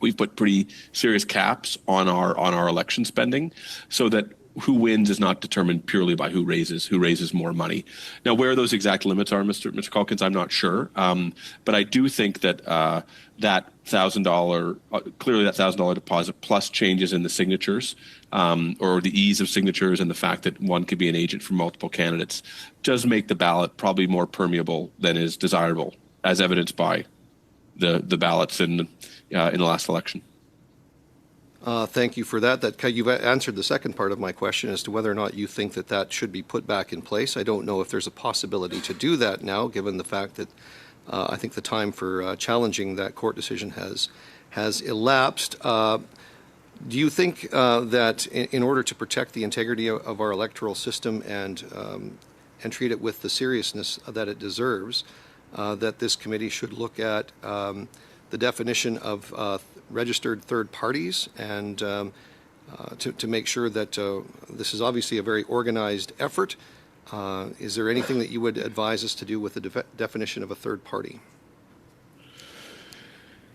we've put pretty serious caps on our election spending, so that who wins is not determined purely by who raises more money. Now, where those exact limits are, Mr. Calkins, I'm not sure, but I do think that that $1,000, clearly that $1,000 deposit plus changes in the signatures, or the ease of signatures, and the fact that one could be an agent for multiple candidates, does make the ballot probably more permeable than is desirable, as evidenced by the ballots in the last election. Thank you for that. You've answered the second part of my question as to whether or not you think that should be put back in place. I don't know if there's a possibility to do that now, given the fact that I think the time for challenging that court decision has elapsed. Do you think that in order to protect the integrity of our electoral system and treat it with the seriousness that it deserves, that this committee should look at the definition of registered third parties and to make sure that this is obviously a very organized effort? Is there anything that you would advise us to do with the definition of a third party?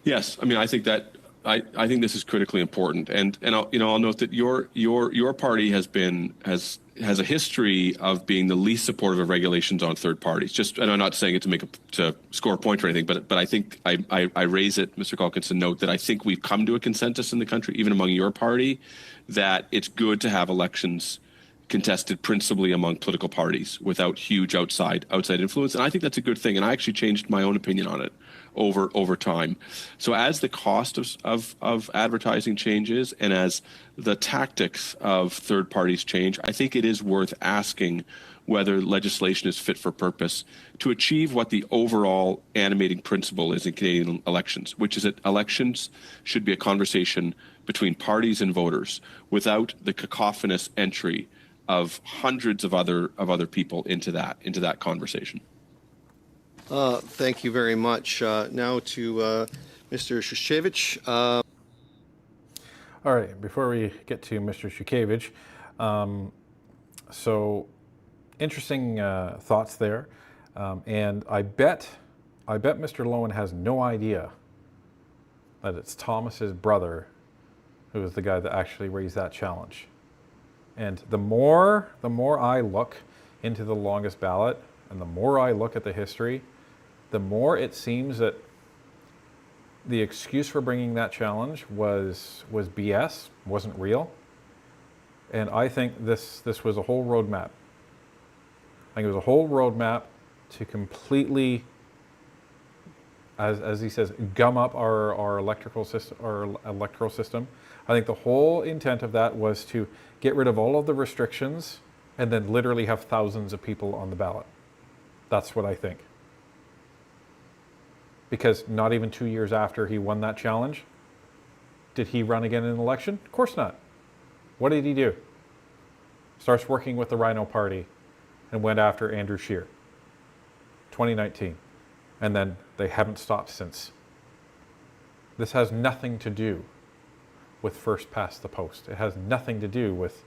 Yes, I mean, I think that I think this is critically important, and I'll note that your party has a history of being the least supportive of regulations on third parties. And I'm not saying it to score a point or anything, but I think I raise it, Mr. Calkins, to note that I think we've come to a consensus in the country, even among your party, that it's good to have elections contested principally among political parties without huge outside influence, and I think that's a good thing. And I actually changed my own opinion on it over time. So as the cost of advertising changes and as the tactics of third parties change, I think it is worth asking whether legislation is fit for purpose to achieve what the overall animating principle is in Canadian elections, which is that elections should be a conversation between parties and voters without the cacophonous entry of hundreds of other people into that conversation. Thank you very much. Now to Mr. Shushevich. All right, before we get to Mr. Shushevich, so interesting thoughts there, and I bet Mr. Lowen has no idea that it's Thomas's brother who is the guy that actually raised that challenge. And the more I look into the longest ballot, and the more I look at the history, the more it seems that the excuse for bringing that challenge was BS, wasn't real. And I think this was a whole roadmap. I think it was a whole roadmap to completely, as he says, gum up our electoral system. I think the whole intent of that was to get rid of all of the restrictions and then literally have thousands of people on the ballot. That's what I think. Because not even 2 years after he won that challenge, did he run again in an election? Of course not. What did he do? Starts working with the Rhino Party and went after Andrew Scheer. 2019. And then they haven't stopped since. This has nothing to do with first past the post. It has nothing to do with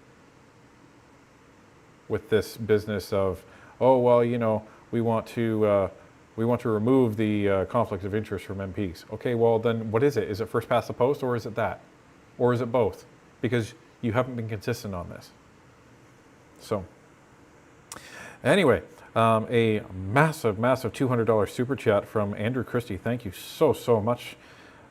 this business of, oh, well, we want to remove the conflict of interest from MPs. Okay, well then what is it? Is it first past the post, or is it that? Or is it both? Because you haven't been consistent on this. So, anyway, a massive $200 super chat from Andrew Christie. Thank you so much,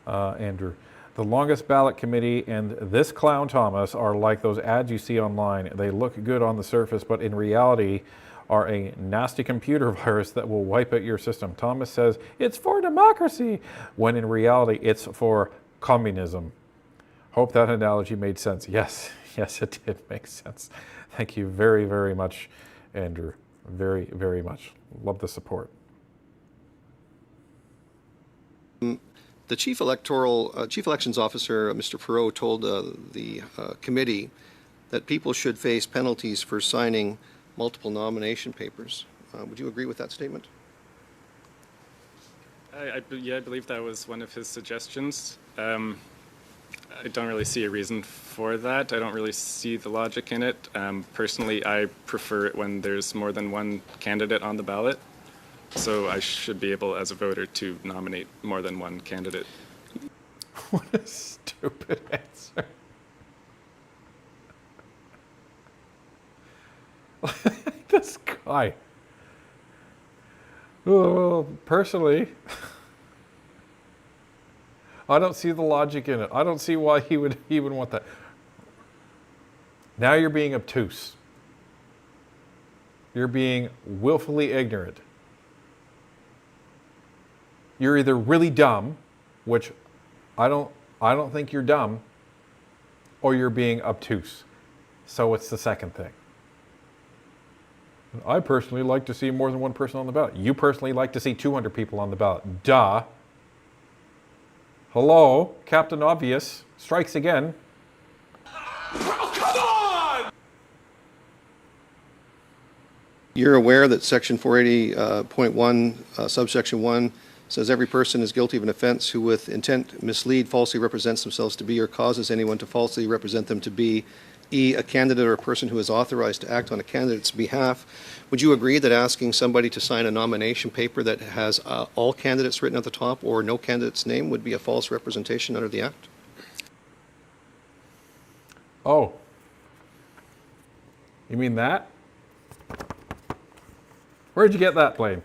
Andrew. The longest ballot committee and this clown Thomas are like those ads you see online. They look good on the surface, but in reality are a nasty computer virus that will wipe out your system. Thomas says it's for democracy, when in reality it's for communism. Hope that analogy made sense. Yes, yes, it did make sense. Thank you very, very much, Andrew. Very, very much. Love the support. The chief elections officer, Mr. Perot, told the committee that people should face penalties for signing multiple nomination papers. Would you agree with that statement? Yeah, I believe that was one of his suggestions. I don't really see a reason for that. I don't really see the logic in it. Personally, I prefer it when there's more than one candidate on the ballot. So I should be able, as a voter, to nominate more than one candidate. What a stupid answer. This guy. Well, personally, I don't see the logic in it. I don't see why he would want that. Now you're being obtuse. You're being willfully ignorant. You're either really dumb, which I don't think you're dumb, or you're being obtuse. So it's the second thing. I personally like to see more than one person on the ballot. You personally like to see 200 people on the ballot. Duh. Hello, Captain Obvious strikes again. Oh, come on! You're aware that Section 480.1, subsection 1, says every person is guilty of an offense who with intent mislead, falsely represents themselves to be or causes anyone to falsely represent them to be E, a candidate or a person who is authorized to act on a candidate's behalf. Would you agree that asking somebody to sign a nomination paper that has all candidates written at the top or no candidate's name would be a false representation under the Act? Oh. You mean that? Where'd you get that, Blaine?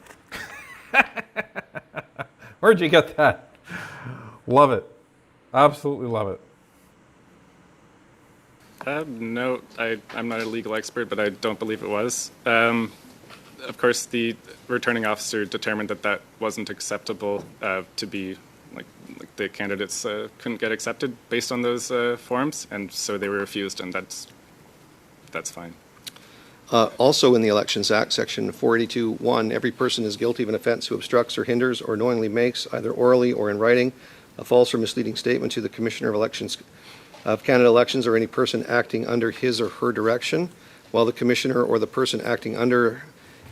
Where'd you get that? Love it. Absolutely love it. No, I'm not a legal expert, but I don't believe it was. Of course, the returning officer determined that that wasn't acceptable to be, like the candidates couldn't get accepted based on those forms, and so they were refused, and that's fine. Also in the Elections Act, Section 482.1, every person is guilty of an offense who obstructs or hinders or knowingly makes, either orally or in writing, a false or misleading statement to the Commissioner of Elections of Canada Elections or any person acting under his or her direction, while the Commissioner or the person acting under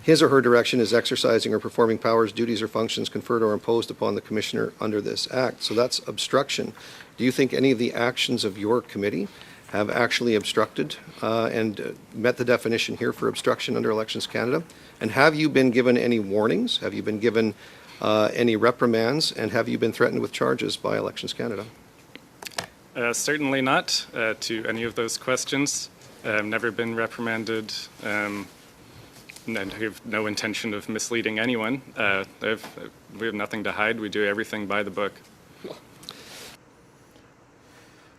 his or her direction is exercising or performing powers, duties, or functions conferred or imposed upon the Commissioner under this Act. So that's obstruction. Do you think any of the actions of your committee have actually obstructed and met the definition here for obstruction under Elections Canada? And have you been given any warnings? Have you been given any reprimands? And have you been threatened with charges by Elections Canada? Certainly not to any of those questions. I've never been reprimanded and I have no intention of misleading anyone. We have nothing to hide. We do everything by the book.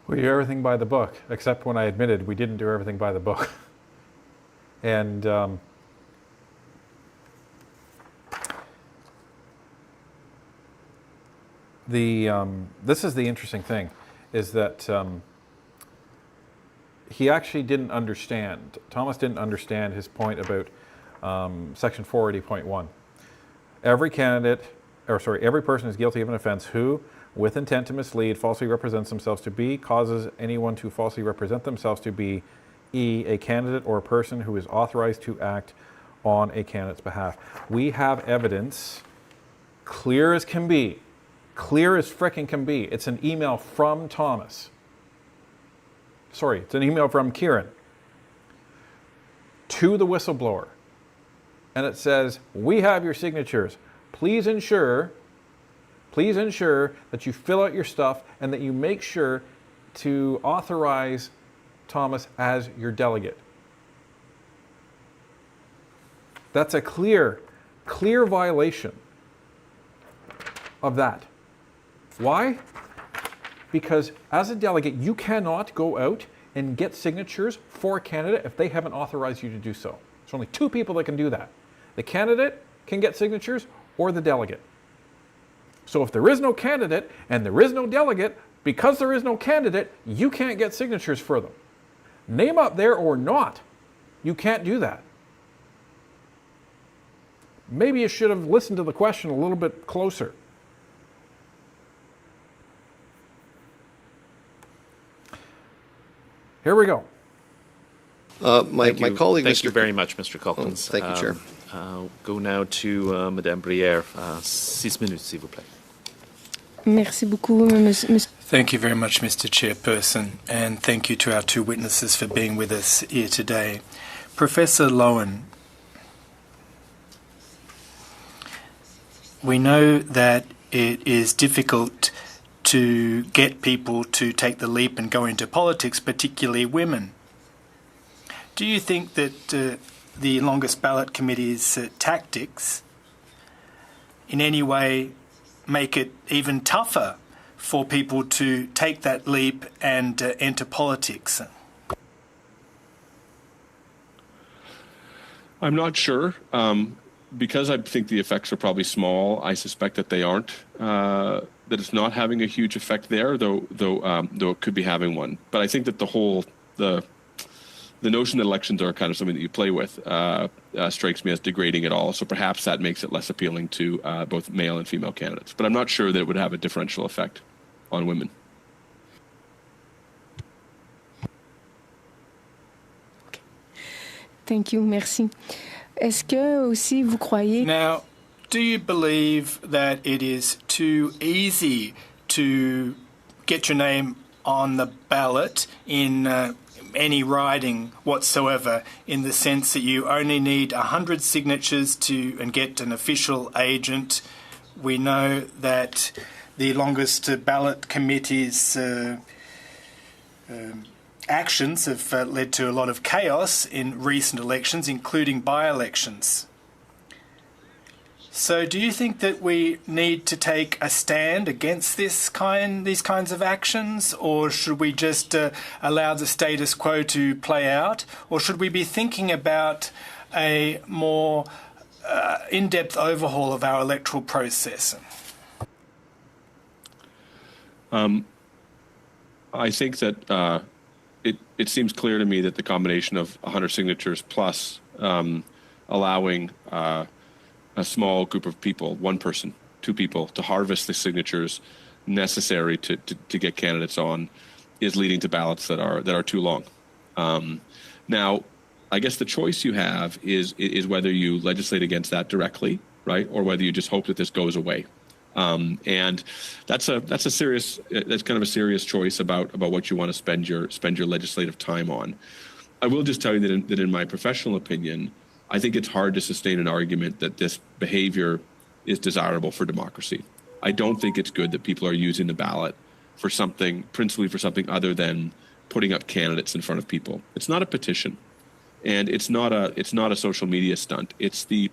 We do everything by the book, except when I admitted we didn't do everything by the book. And this is the interesting thing, is that he actually didn't understand. Thomas didn't understand his point about Section 480.1. Every person is guilty of an offense who, with intent to mislead, falsely represents themselves to be, causes anyone to falsely represent themselves to be, E, a candidate or a person who is authorized to act on a candidate's behalf. We have evidence, clear as can be, clear as frickin' can be. It's an email from Thomas. Sorry, it's an email from Kieran to the whistleblower. And it says, we have your signatures. Please ensure that you fill out your stuff and that you make sure to authorize Thomas as your delegate. That's a clear violation of that. Why? Because as a delegate, you cannot go out and get signatures for a candidate if they haven't authorized you to do so. There's only two people that can do that. The candidate can get signatures or the delegate. So if there is no candidate and there is no delegate, because there is no candidate, you can't get signatures for them. Name up there or not, you can't do that. Maybe you should have listened to the question a little bit closer. Here we go. My colleague, Thank you very much, Mr. Calkins. Thank you, Chair. Go now to Madame Brière. 6 minutes, s'il vous plaît. Merci beaucoup, monsieur. Thank you very much, Mr. Chairperson, and thank you to our two witnesses for being with us here today. Professor Lowen, we know that it is difficult to get people to take the leap and go into politics, particularly women. Do you think that the longest ballot committee's tactics in any way make it even tougher for people to take that leap and enter politics? I'm not sure. Because I think the effects are probably small, I suspect that they aren't. That it's not having a huge effect there, though it could be having one. But I think that the notion that elections are kind of something that you play with strikes me as degrading at all. So perhaps that makes it less appealing to both male and female candidates. But I'm not sure that it would have a differential effect on women. Thank you, merci. Est-ce que aussi vous croyez... Now, do you believe that it is too easy to get your name on the ballot in any riding whatsoever, in the sense that you only need 100 signatures and get an official agent? We know that the longest ballot committee's actions have led to a lot of chaos in recent elections, including by-elections. So do you think that we need to take a stand against these kinds of actions, or should we just allow the status quo to play out, or should we be thinking about a more in-depth overhaul of our electoral process? I think that it seems clear to me that the combination of 100 signatures plus allowing a small group of people, one person, two people, to harvest the signatures necessary to get candidates on is leading to ballots that are too long. Now, I guess the choice you have is whether you legislate against that directly, right, or whether you just hope that this goes away. And that's kind of a serious choice about what you want to spend your legislative time on. I will just tell you that in my professional opinion, I think it's hard to sustain an argument that this behavior is desirable for democracy. I don't think it's good that people are using the ballot principally for something other than putting up candidates in front of people. It's not a petition, and it's not a social media stunt. It's the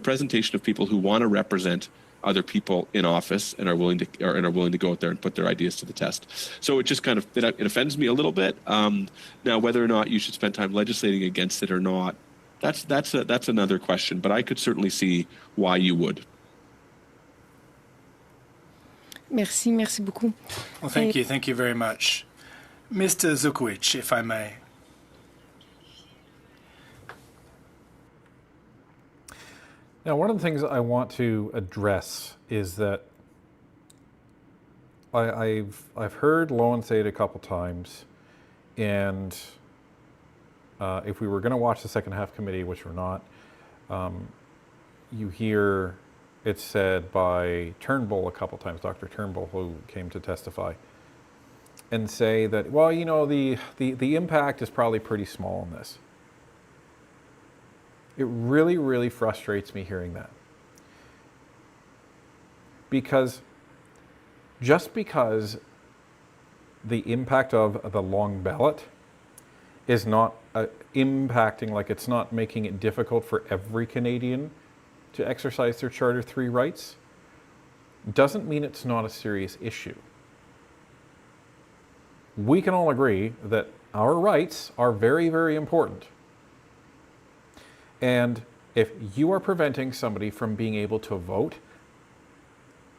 presentation of people who want to represent other people in office and are willing to go out there and put their ideas to the test. So it just kind of it offends me a little bit. Now, whether or not you should spend time legislating against it or not, that's another question. But I could certainly see why you would. Merci beaucoup. Well, thank you very much. Mr. Zukovic, if I may. Now, one of the things I want to address is that I've heard Lowen say it a couple times, and if we were going to watch the second half committee, which we're not, you hear it said by Turnbull a couple times, Dr. Turnbull, who came to testify, and say that, well, you know, the impact is probably pretty small in this. It really, really frustrates me hearing that. Because just because the impact of the long ballot is not impacting, like it's not making it difficult for every Canadian to exercise their Charter 3 rights, doesn't mean it's not a serious issue. we can all agree that our rights are very, very important. And if you are preventing somebody from being able to vote,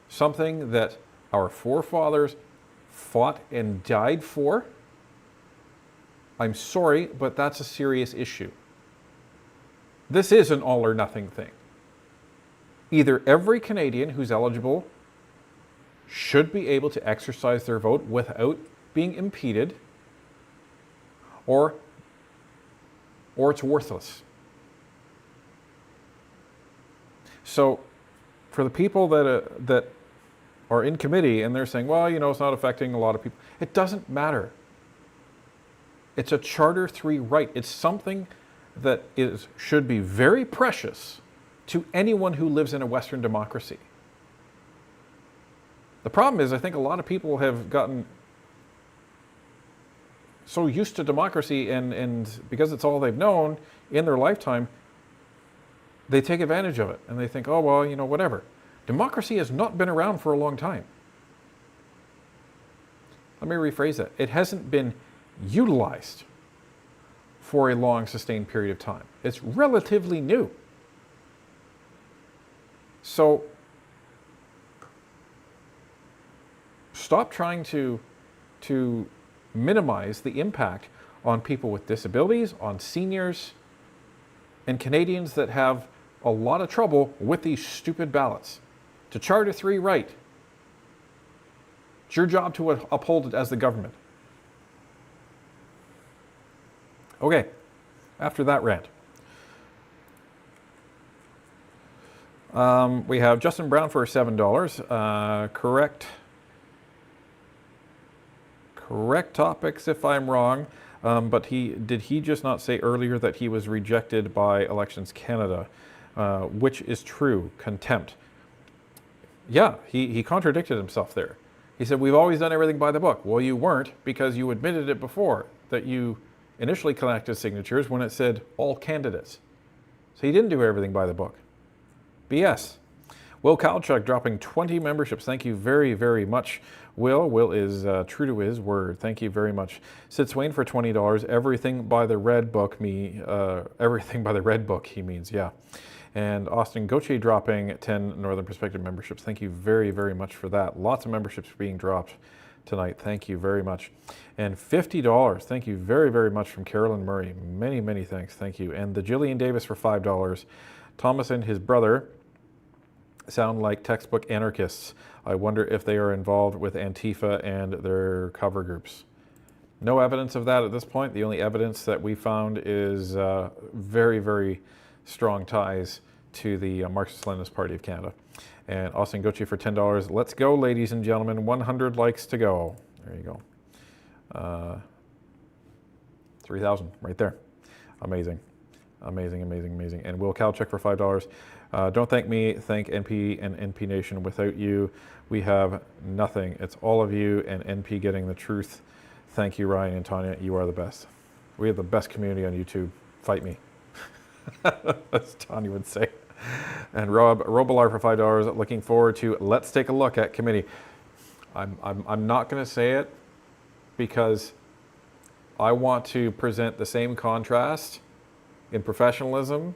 something that our forefathers fought and died for, I'm sorry, but that's a serious issue. This is an all or nothing thing. Either every Canadian who's eligible should be able to exercise their vote without being impeded, or it's worthless. So for the people that are in committee and they're saying, well, you know, it's not affecting a lot of people, it doesn't matter. It's a Charter 3 right. It's something that should be very precious to anyone who lives in a Western democracy. The problem is, I think a lot of people have gotten so used to democracy and because it's all they've known in their lifetime, they take advantage of it and they think, oh, well, you know, whatever. Democracy has not been around for a long time. Let me rephrase that. It hasn't been utilized for a long, sustained period of time. It's relatively new. So stop trying to minimize the impact on people with disabilities, on seniors, and Canadians that have a lot of trouble with these stupid ballots. To Charter 3 right. It's your job to uphold it as the government. Okay, after that rant. We have Justin Brown for $7. Correct topics if I'm wrong, but did he just not say earlier that he was rejected by Elections Canada, which is true, contempt. Yeah, he contradicted himself there. He said, we've always done everything by the book. Well, you weren't, because you admitted it before, that you initially collected signatures when it said all candidates. So he didn't do everything by the book. BS. Will Kalchuk dropping 20 memberships. Thank you very, very much, Will. Will is true to his word. Thank you very much. Sid Swain for $20. Everything by the red book, everything by the red book, he means, yeah. And Austin Gauthier dropping 10 Northern Perspective memberships. Thank you very, very much for that. Lots of memberships being dropped tonight. Thank you very much. And $50. Thank you very, very much from Carolyn Murray. Many, many thanks. Thank you. And the Jillian Davis for $5. Thomas and his brother sound like textbook anarchists. I wonder if they are involved with Antifa and their cover groups. No evidence of that at this point. The only evidence that we found is very, very strong ties to the Marxist-Leninist Party of Canada. And Austin Gauthier for $10. Let's go, ladies and gentlemen. 100 likes to go. There you go. 3,000 right there. Amazing. Amazing, amazing, amazing. And Will Kalchuk for $5. Don't thank me, thank NP and NP Nation. Without you, we have nothing. It's all of you and NP getting the truth. Thank you, Ryan and Tanya. You are the best. We have the best community on YouTube. Fight me. As Tanya would say. And Rob Robilar for $5. Looking forward to let's take a look at committee. I'm not going to say it because I want to present the same contrast in professionalism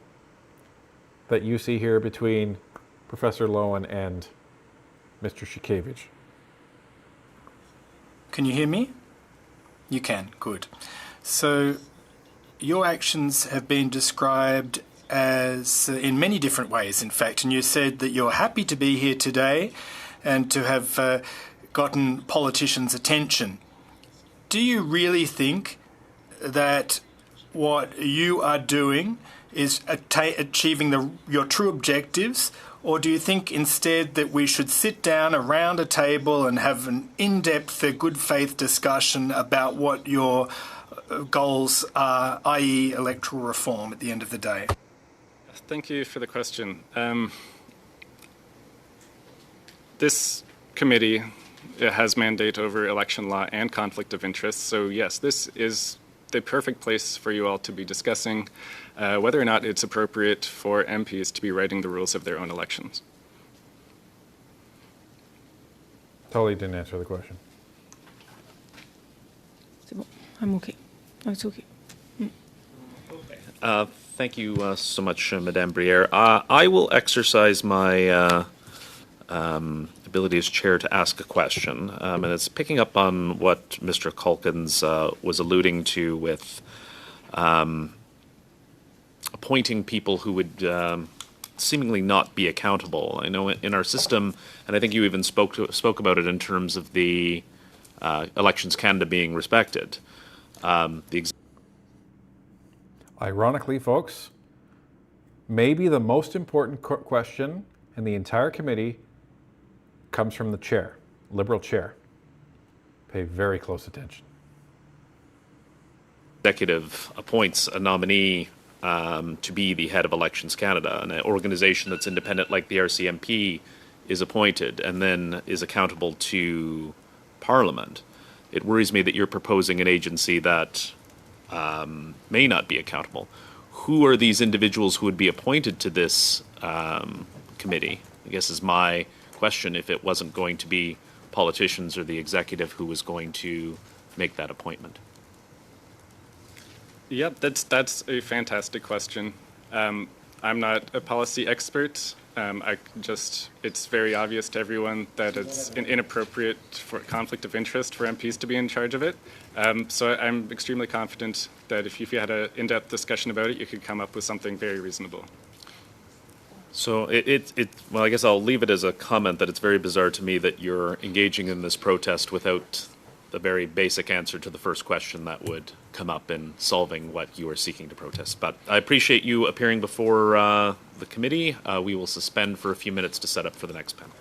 that you see here between Professor Lowen and Mr. Shikevich. Can you hear me? You can, good. So your actions have been described as in many different ways, in fact, and you said that you're happy to be here today and to have gotten politicians' attention. Do you really think that what you are doing is achieving your true objectives, or do you think instead that we should sit down around a table and have an in-depth, good faith discussion about what your goals are, i.e. electoral reform at the end of the day? Thank you for the question. This committee has mandate over election law and conflict of interest, so yes, this is the perfect place for you all to be discussing whether or not it's appropriate for MPs to be writing the rules of their own elections. Totally didn't answer the question. I'm okay. It's okay. Thank you so much, Madame Briere. I will exercise my ability as chair to ask a question, and it's picking up on what Mr. Culkins was alluding to with appointing people who would seemingly not be accountable. I know in our system, and I think you even spoke about it in terms of the Elections Canada being respected. Ironically, folks, maybe the most important question in the entire committee comes from the chair, Liberal chair. Pay very close attention. Executive appoints a nominee to be the head of Elections Canada, and an organization that's independent like the RCMP is appointed and then is accountable to Parliament. It worries me that you're proposing an agency that may not be accountable. Who are these individuals who would be appointed to this committee? I guess is my question, if it wasn't going to be politicians or the executive who was going to make that appointment. Yep, that's a fantastic question. I'm not a policy expert. It's very obvious to everyone that it's inappropriate for conflict of interest for MPs to be in charge of it. So I'm extremely confident that if you had an in-depth discussion about it, you could come up with something very reasonable. So well, I guess I'll leave it as a comment that it's very bizarre to me that you're engaging in this protest without the very basic answer to the first question that would come up in solving what you are seeking to protest. But I appreciate you appearing before the committee. We will suspend for a few minutes to set up for the next panel.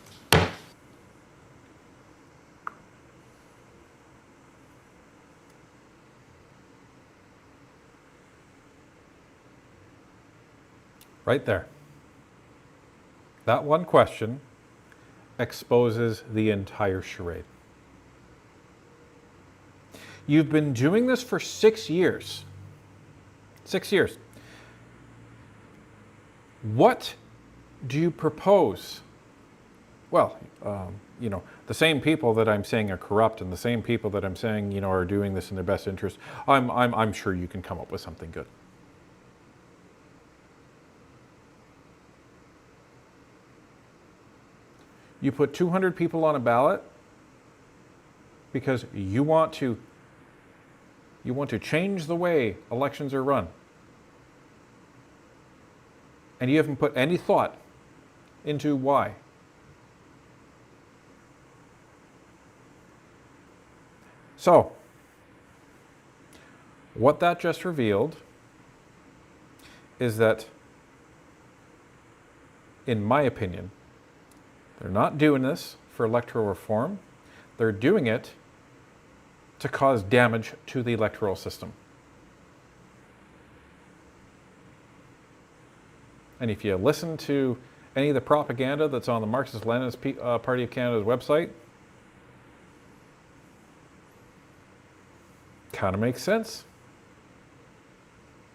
Right there. That one question exposes the entire charade. You've been doing this for 6 years. 6 years. What do you propose? Well, the same people that I'm saying are corrupt and the same people that I'm saying, are doing this in their best interest, I'm sure you can come up with something good. You put 200 people on a ballot because you want to change the way elections are run. And you haven't put any thought into why. So, what that just revealed is that, in my opinion, they're not doing this for electoral reform. They're doing it to cause damage to the electoral system. And if you listen to any of the propaganda that's on the Marxist-Leninist Party of Canada's website, kind of makes sense.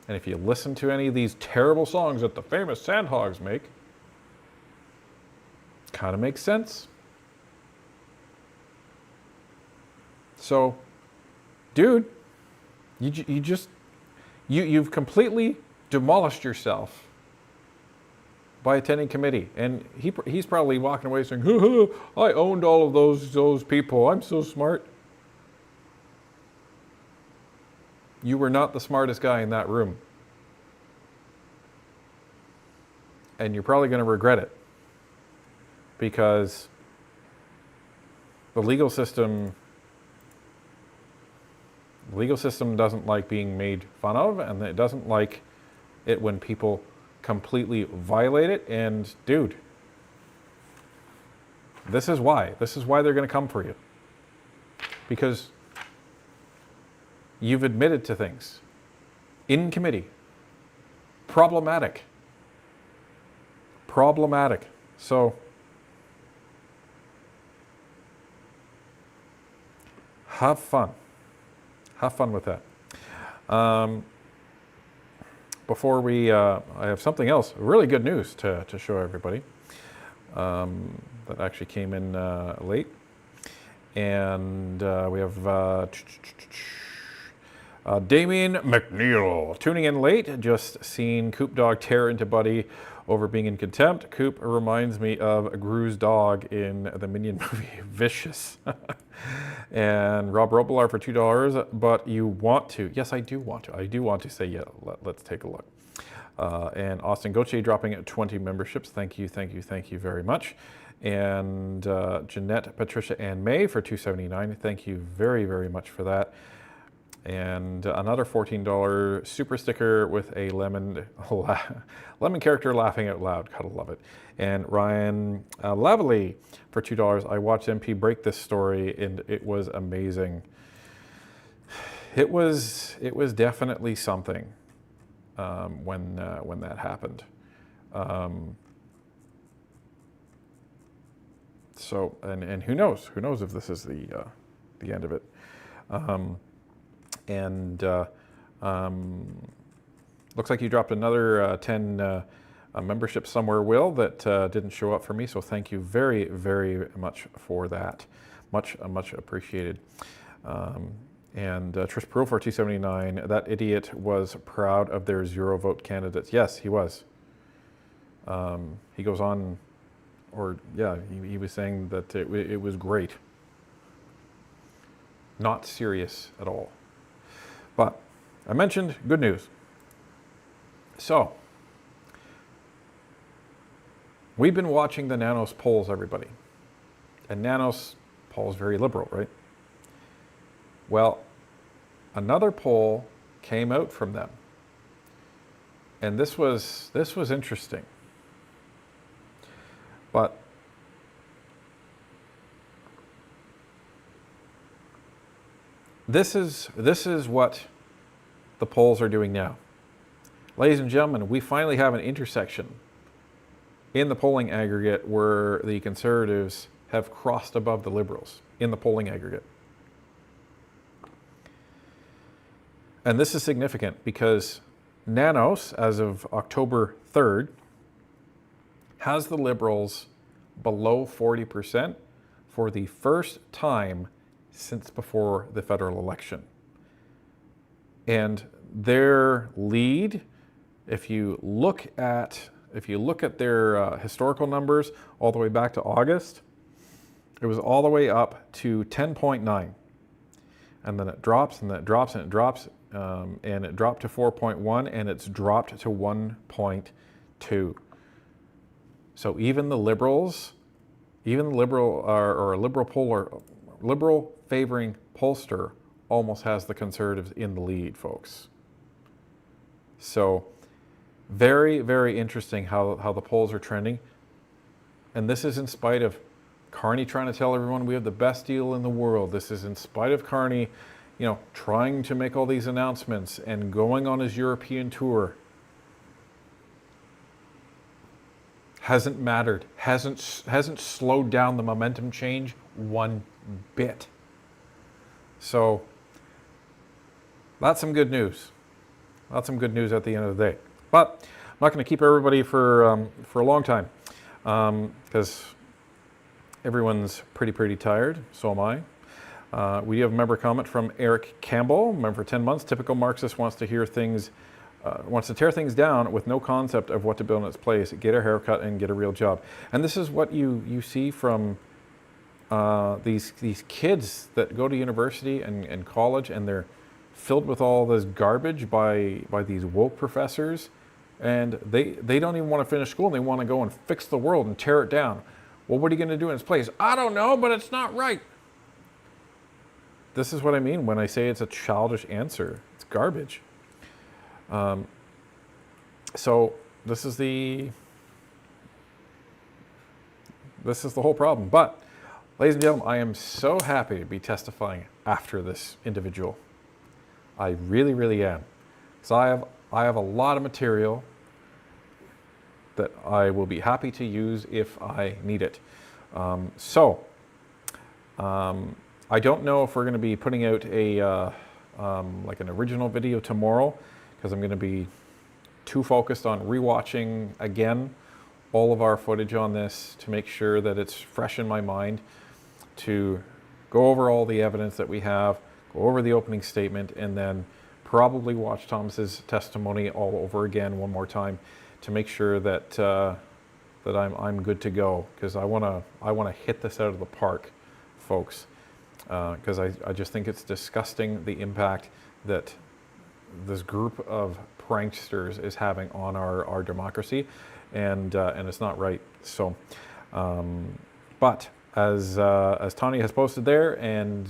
And if you listen to any of these terrible songs that the famous Sandhogs make, kind of makes sense. So, dude, you've completely demolished yourself by attending committee, and he's probably walking away saying, "I owned all of those people. I'm so smart." You were not the smartest guy in that room, and you're probably going to regret it, because the legal system doesn't like being made fun of, and it doesn't like it when people completely violate it. And dude, this is why they're going to come for you, because you've admitted to things in committee. Problematic. So have fun with that. Before we, I have something else, really good news to show everybody that actually came in late. And we have Damien McNeil, tuning in late, just seen Coop Dog tear into Buddy over being in contempt. Coop reminds me of Gru's dog in the Minion movie Vicious. And Rob Robillard for $2, but you want to. Yes, I do want to. I do want to say, yeah, let's take a look. And Austin Gauthier dropping at 20 memberships. Thank you very much. And Jeanette, Patricia, and May for $2.79. Thank you very much for that. And another $14 super sticker with a lemon character laughing out loud. Gotta love it. And Ryan Lavely for $2. I watched MP break this story, and it was amazing. It was definitely something when that happened. So and who knows if this is the end of it. Looks like you dropped another 10 memberships somewhere, Will, that didn't show up for me. So thank you very much for that. Much appreciated. And Trish Pearl for $2.79. That idiot was proud of their 0 vote candidates. Yes, he was. He goes on, or yeah, he was saying that it was great. Not serious at all. But I mentioned good news. So, we've been watching the Nanos polls, everybody. And Nanos polls very liberal, right? Well, another poll came out from them. And this was interesting. But this is what the polls are doing now. Ladies and gentlemen, we finally have an intersection in the polling aggregate where the Conservatives have crossed above the Liberals in the polling aggregate. And this is significant because Nanos, as of October 3rd, has the Liberals below 40% for the first time since before the federal election. And their lead, if you look at their historical numbers all the way back to August, it was all the way up to 10.9. And then it drops and then it drops and it drops, and it dropped to 4.1 and it's dropped to 1.2. So even the Liberals, liberal favoring pollster almost has the Conservatives in the lead, folks. So very interesting how the polls are trending. And this is in spite of Carney trying to tell everyone we have the best deal in the world. This is in spite of Carney, trying to make all these announcements and going on his European tour. Hasn't mattered, hasn't slowed down the momentum change one bit. So that's some good news. That's some good news at the end of the day. But I'm not going to keep everybody for a long time because everyone's pretty tired. So am I. We have a member comment from Eric Campbell, member for 10 months. Typical Marxist wants to tear things down with no concept of what to build in its place. Get a haircut and get a real job. And this is what you see from these kids that go to university and college, and they're filled with all this garbage by these woke professors, and they don't even want to finish school, and they want to go and fix the world and tear it down. Well, what are you going to do in its place? I don't know, but it's not right. This is what I mean when I say it's a childish answer. It's garbage. So this is the whole problem. But, ladies and gentlemen, I am so happy to be testifying after this individual. I really am. So I have a lot of material that I will be happy to use if I need it. I don't know if we're going to be putting out like an original video tomorrow, because I'm going to be too focused on rewatching again all of our footage on this to make sure that it's fresh in my mind, to go over all the evidence that we have, go over the opening statement, and then probably watch Thomas's testimony all over again one more time to make sure that that I'm good to go, because I wanna hit this out of the park, folks, because I just think it's disgusting the impact that this group of pranksters is having on our democracy, and it's not right. So, but as Tanya has posted there, and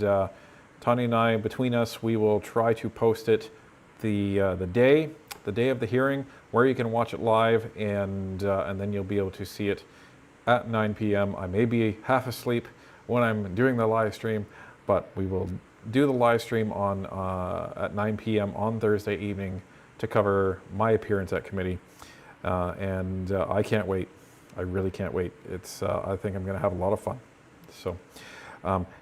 Tanya and I, between us, we will try to post it the day of the hearing, where you can watch it live, and then you'll be able to see it at 9 p.m. I may be half asleep when I'm doing the live stream, but we will do the live stream on at 9 p.m. on Thursday evening to cover my appearance at committee, and I can't wait. I really can't wait. It's I think I'm going to have a lot of fun. So,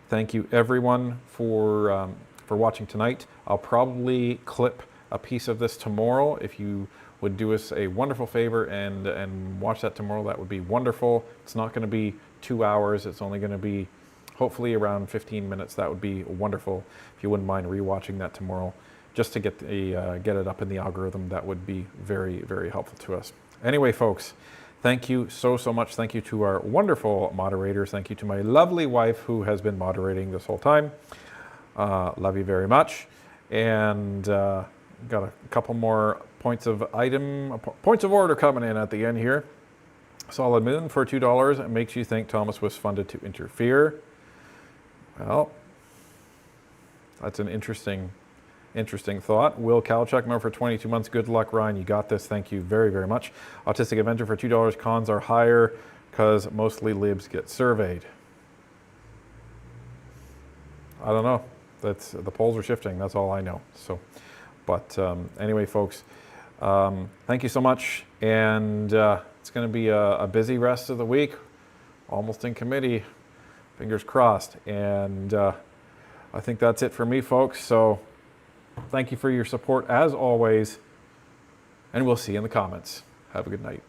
thank you everyone for watching tonight. I'll probably clip a piece of this tomorrow. If you would do us a wonderful favor and watch that tomorrow, that would be wonderful. It's not going to be 2 hours. It's only going to be hopefully around 15 minutes. That would be wonderful. If you wouldn't mind rewatching that tomorrow, just to get it up in the algorithm, that would be very, very helpful to us. Anyway, folks, thank you so much. Thank you to our wonderful moderators. Thank you to my lovely wife who has been moderating this whole time. Love you very much. And got a couple more points of order coming in at the end here. Solid Moon for $2. It makes you think Thomas was funded to interfere. Well, that's an interesting thought. Will Kalchuk, member for 22 months. Good luck, Ryan. You got this. Thank you very, very much. Autistic Avenger for $2. Cons are higher because mostly libs get surveyed. I don't know. The polls are shifting. That's all I know. So, but anyway, folks, thank you so much. And it's going to be a busy rest of the week. Almost in committee. Fingers crossed. And I think that's it for me, folks. So thank you for your support as always. And we'll see you in the comments. Have a good night.